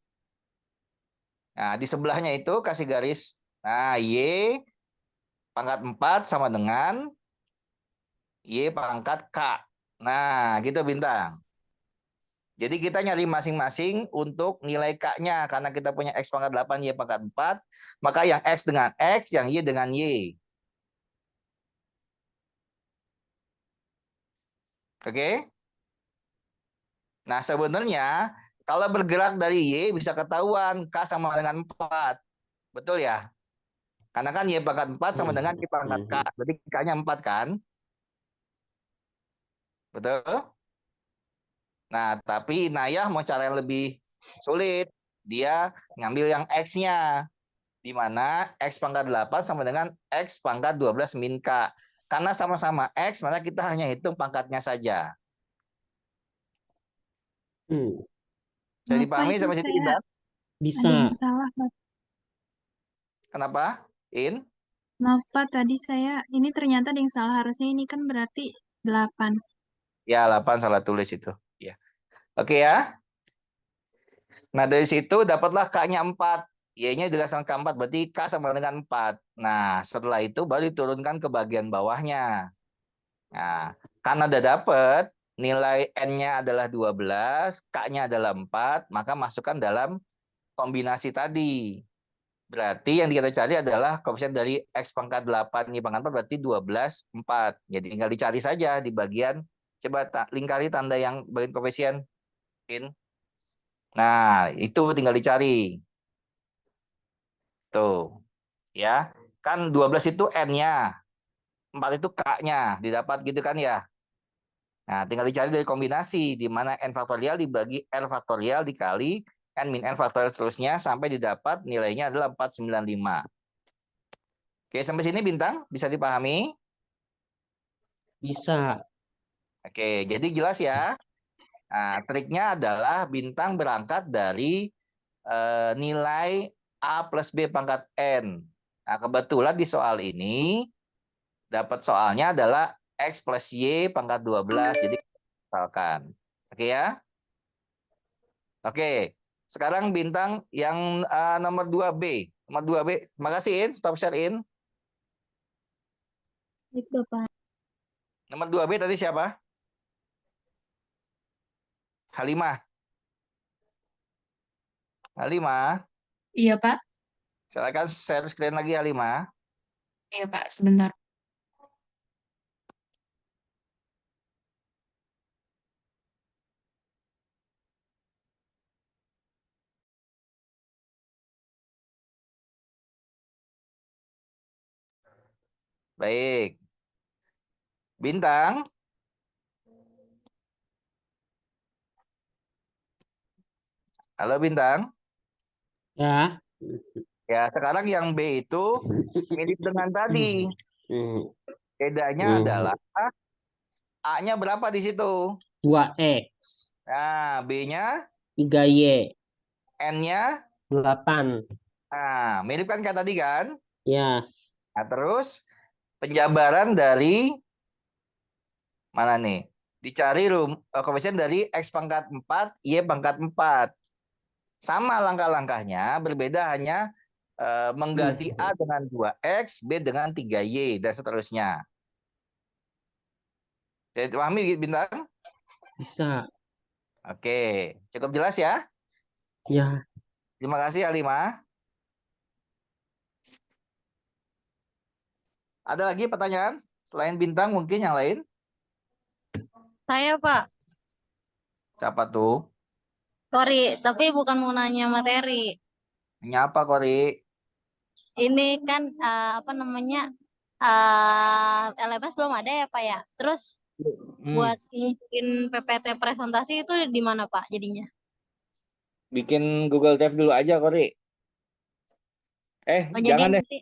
Speaker 7: Nah, di sebelahnya itu kasih garis. Nah, Y pangkat 4 sama dengan Y pangkat K. Nah, gitu bintang. Jadi kita nyari masing-masing untuk nilai K-nya. Karena kita punya X pangkat 8, Y pangkat 4. Maka yang X dengan X, yang Y dengan Y. Oke? Nah, sebenarnya kalau bergerak dari Y bisa ketahuan K sama dengan 4. Betul ya? Karena kan Y pangkat 4 sama dengan Y pangkat K. Berarti K-nya 4 kan? Betul? Nah, tapi Inayah mau cara yang lebih sulit. Dia ngambil yang X-nya. Di mana X pangkat 8 sama dengan X pangkat 12 min K. Karena sama-sama X, maka kita hanya hitung pangkatnya saja. Bisa dipahami sampai situ, Indah?
Speaker 5: Bisa.
Speaker 6: Ada yang salah, Pak.
Speaker 7: Kenapa?
Speaker 6: Maaf, Pak. Tadi ini ternyata ada yang salah. Harusnya ini kan berarti 8.
Speaker 7: Ya, 8 salah tulis itu. Ya. Oke ya. Nah, dari situ dapatlah K-nya 4. Y-nya jelaskan ke 4, berarti K sama dengan 4. Nah, setelah itu baru diturunkan ke bagian bawahnya. Nah, karena udah dapet nilai N-nya adalah 12, K-nya adalah 4, maka masukkan dalam kombinasi tadi. Berarti yang kita cari adalah koefisien dari X pangkat 8, Y pangkat 4, berarti 12, 4. Jadi tinggal dicari saja di bagian, coba lingkari tanda yang bagian koefisien. Nah, itu tinggal dicari. Tuh. Ya. Kan 12 itu N-nya. 4 itu K-nya. Didapat gitu kan ya. Nah, tinggal dicari dari kombinasi. Di mana N faktorial dibagi R faktorial dikali N min N faktorial seterusnya sampai didapat nilainya adalah 495. Oke, sampai sini Bintang? Bisa dipahami?
Speaker 5: Bisa.
Speaker 7: Oke, jadi jelas ya. Nah, triknya adalah Bintang berangkat dari nilai A plus B pangkat N. Nah, kebetulan di soal ini dapat soalnya adalah X plus Y pangkat 12. Jadi, misalkan. Oke ya? Oke. Sekarang Bintang yang nomor 2B. Nomor 2B. Terima kasih, In. Stop share, In.
Speaker 6: Baik, Bapak.
Speaker 7: Nomor 2B tadi siapa? Halimah. Halimah,
Speaker 8: Iya, Pak.
Speaker 7: silakan share screen lagi Halimah.
Speaker 8: Iya, Pak. Sebentar.
Speaker 7: Baik. Bintang. Halo Bintang.
Speaker 5: Ya.
Speaker 7: Ya, sekarang yang B itu mirip dengan tadi. Bedanya adalah A-nya berapa di situ?
Speaker 5: 2X.
Speaker 7: Nah, B-nya,
Speaker 5: 3Y.
Speaker 7: N-nya.
Speaker 5: 8.
Speaker 7: Nah, mirip kan kayak tadi kan?
Speaker 5: Ya.
Speaker 7: Nah, terus penjabaran dari mana nih? Dicari koefisien dari X pangkat 4, Y pangkat 4. Sama langkah-langkahnya, berbeda hanya mengganti A dengan 2X, B dengan 3Y, dan seterusnya. Jadi, pahami Bintang?
Speaker 5: Bisa.
Speaker 7: Oke, cukup jelas ya?
Speaker 5: Ya.
Speaker 7: Terima kasih Halimah. Ada lagi pertanyaan? Selain Bintang mungkin yang lain?
Speaker 11: Saya, Pak.
Speaker 7: Siapa tuh?
Speaker 11: Sorry, tapi bukan mau nanya materi.
Speaker 7: Nyapa Kori?
Speaker 11: Ini kan apa namanya? LMS belum ada ya, Pak ya. Terus buat ngumpulin PPT presentasi itu di mana, Pak, jadinya?
Speaker 7: Bikin Google Drive dulu aja Kori.
Speaker 11: Oh, jadi
Speaker 7: Jangan deh.
Speaker 11: nanti.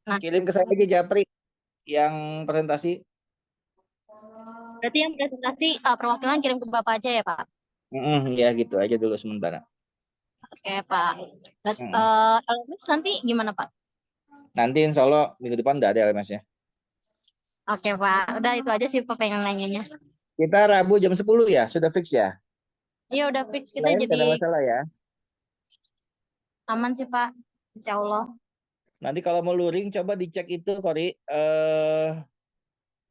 Speaker 11: Nah,
Speaker 7: Kirim ke saya aja Japri yang presentasi.
Speaker 11: berarti yang presentasi perwakilan kirim ke Bapak aja ya, Pak?
Speaker 7: Ya gitu aja dulu sementara.
Speaker 11: Oke, Pak. LMS nanti gimana, Pak?
Speaker 7: Nanti insya Allah minggu depan udah ada LMS-nya.
Speaker 11: Oke, Pak. Udah itu aja sih Pak pengen nanyanya.
Speaker 7: Kita Rabu jam 10 ya, sudah fix ya?
Speaker 11: Iya, udah fix kita
Speaker 7: Lain
Speaker 11: jadi
Speaker 7: tidak ada masalah ya.
Speaker 11: aman sih, Pak. Insya Allah.
Speaker 7: Nanti kalau mau luring coba dicek itu Kori.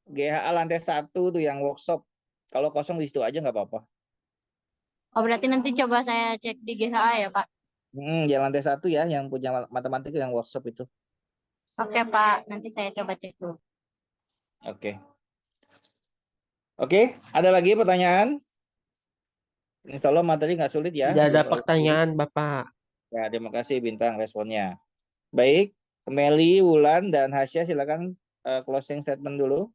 Speaker 7: GHA lantai 1 tuh yang workshop. Kalau kosong di situ aja nggak apa-apa.
Speaker 11: Oh, berarti nanti coba saya cek di GHA ya, Pak?
Speaker 7: Yang lantai 1 ya, yang punya matematika yang workshop itu.
Speaker 11: Oke, Pak. Nanti saya coba cek dulu.
Speaker 7: Oke. Oke, ada lagi pertanyaan? Insya Allah materi nggak sulit ya.
Speaker 5: Tidak ada pertanyaan, Bapak.
Speaker 7: Ya, terima kasih Bintang responnya. Baik, Meli, Wulan, dan Hasya silakan closing statement dulu.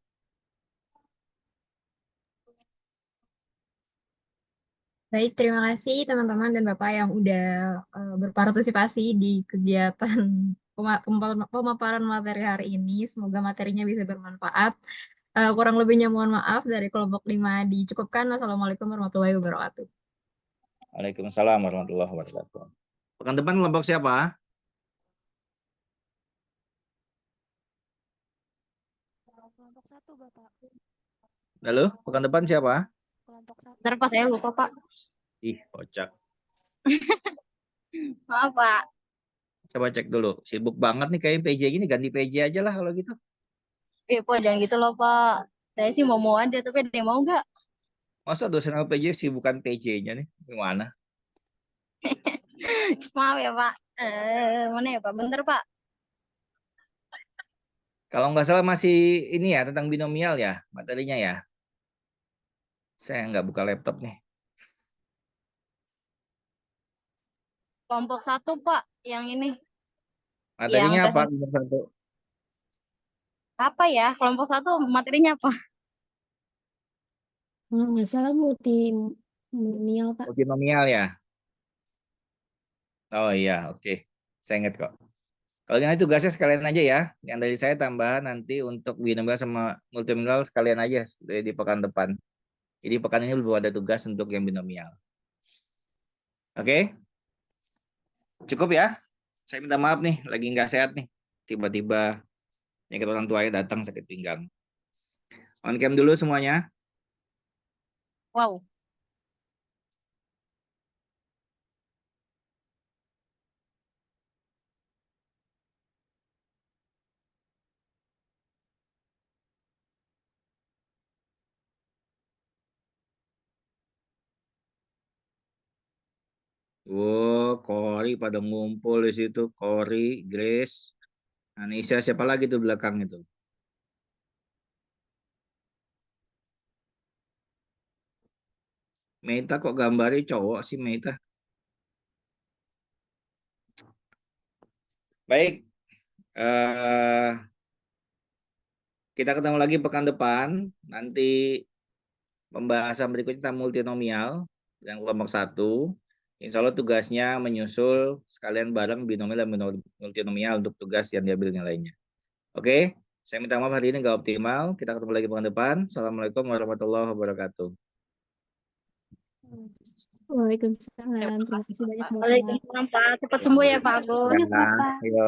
Speaker 3: Baik, terima kasih teman-teman dan Bapak yang udah berpartisipasi di kegiatan pemaparan materi hari ini. Semoga materinya bisa bermanfaat. Kurang lebihnya mohon maaf, dari kelompok 5 dicukupkan. Wassalamualaikum warahmatullahi wabarakatuh.
Speaker 7: Waalaikumsalam warahmatullahi wabarakatuh. Pekan depan kelompok siapa?
Speaker 2: Kelompok 1, Bapak.
Speaker 7: Halo, pekan depan siapa?
Speaker 2: Kelompok 1.
Speaker 11: Ntar pas saya lupa, Pak.
Speaker 7: Ih, kocak.
Speaker 11: Maaf, Pak.
Speaker 7: Coba cek dulu. Sibuk banget nih kayak PJ gini, ganti PJ aja lah kalau gitu.
Speaker 11: Pak, jangan gitu loh, Pak. Saya sih mau aja, tapi ada yang mau nggak?
Speaker 7: Masa dosen PJ sibukan PJ-nya nih? Gimana?
Speaker 11: Maaf ya, Pak. Mana ya, Pak? Bentar, Pak.
Speaker 7: Kalau nggak salah masih ini ya, tentang binomial ya, materinya ya. Saya nggak buka laptop nih.
Speaker 11: Kelompok 1, Pak. Yang ini.
Speaker 7: Materinya
Speaker 11: Yang
Speaker 7: apa? Kelompok 1?
Speaker 11: Apa ya? Kelompok 1 materinya apa?
Speaker 4: Nggak salah multinomial, Pak.
Speaker 7: Multinomial ya? Oh iya, oke. Saya ingat kok. Kalau yang itu tugasnya sekalian aja ya. Yang dari saya tambahan nanti untuk binomial sama multinomial sekalian aja di pekan depan. Jadi pekan ini belum ada tugas untuk yang binomial. Oke? Cukup ya? Saya minta maaf nih, lagi nggak sehat nih. Tiba-tiba penyakit orang tuanya datang sakit pinggang. On cam dulu semuanya.
Speaker 11: Wow.
Speaker 7: Wow, Kori pada ngumpul di situ. Kori, Grace, Anissa, siapa lagi tuh belakang itu? Meita kok gambarnya cowok sih Meita? Baik, kita ketemu lagi pekan depan. Nanti pembahasan berikutnya tentang multinomial yang kelompok 1. Insya Allah tugasnya menyusul sekalian bareng binomial dan multinomial untuk tugas yang diambil nilainya. Oke, saya minta maaf hari ini nggak optimal. Kita ketemu lagi pekan depan. Assalamualaikum warahmatullahi wabarakatuh.
Speaker 4: Waalaikumsalam. Terima kasih banyak Bapak.
Speaker 11: Waalaikumsalam Pak. Cepat sembuh ya Pak Agus.
Speaker 2: Banyak Bapak.
Speaker 7: Yo.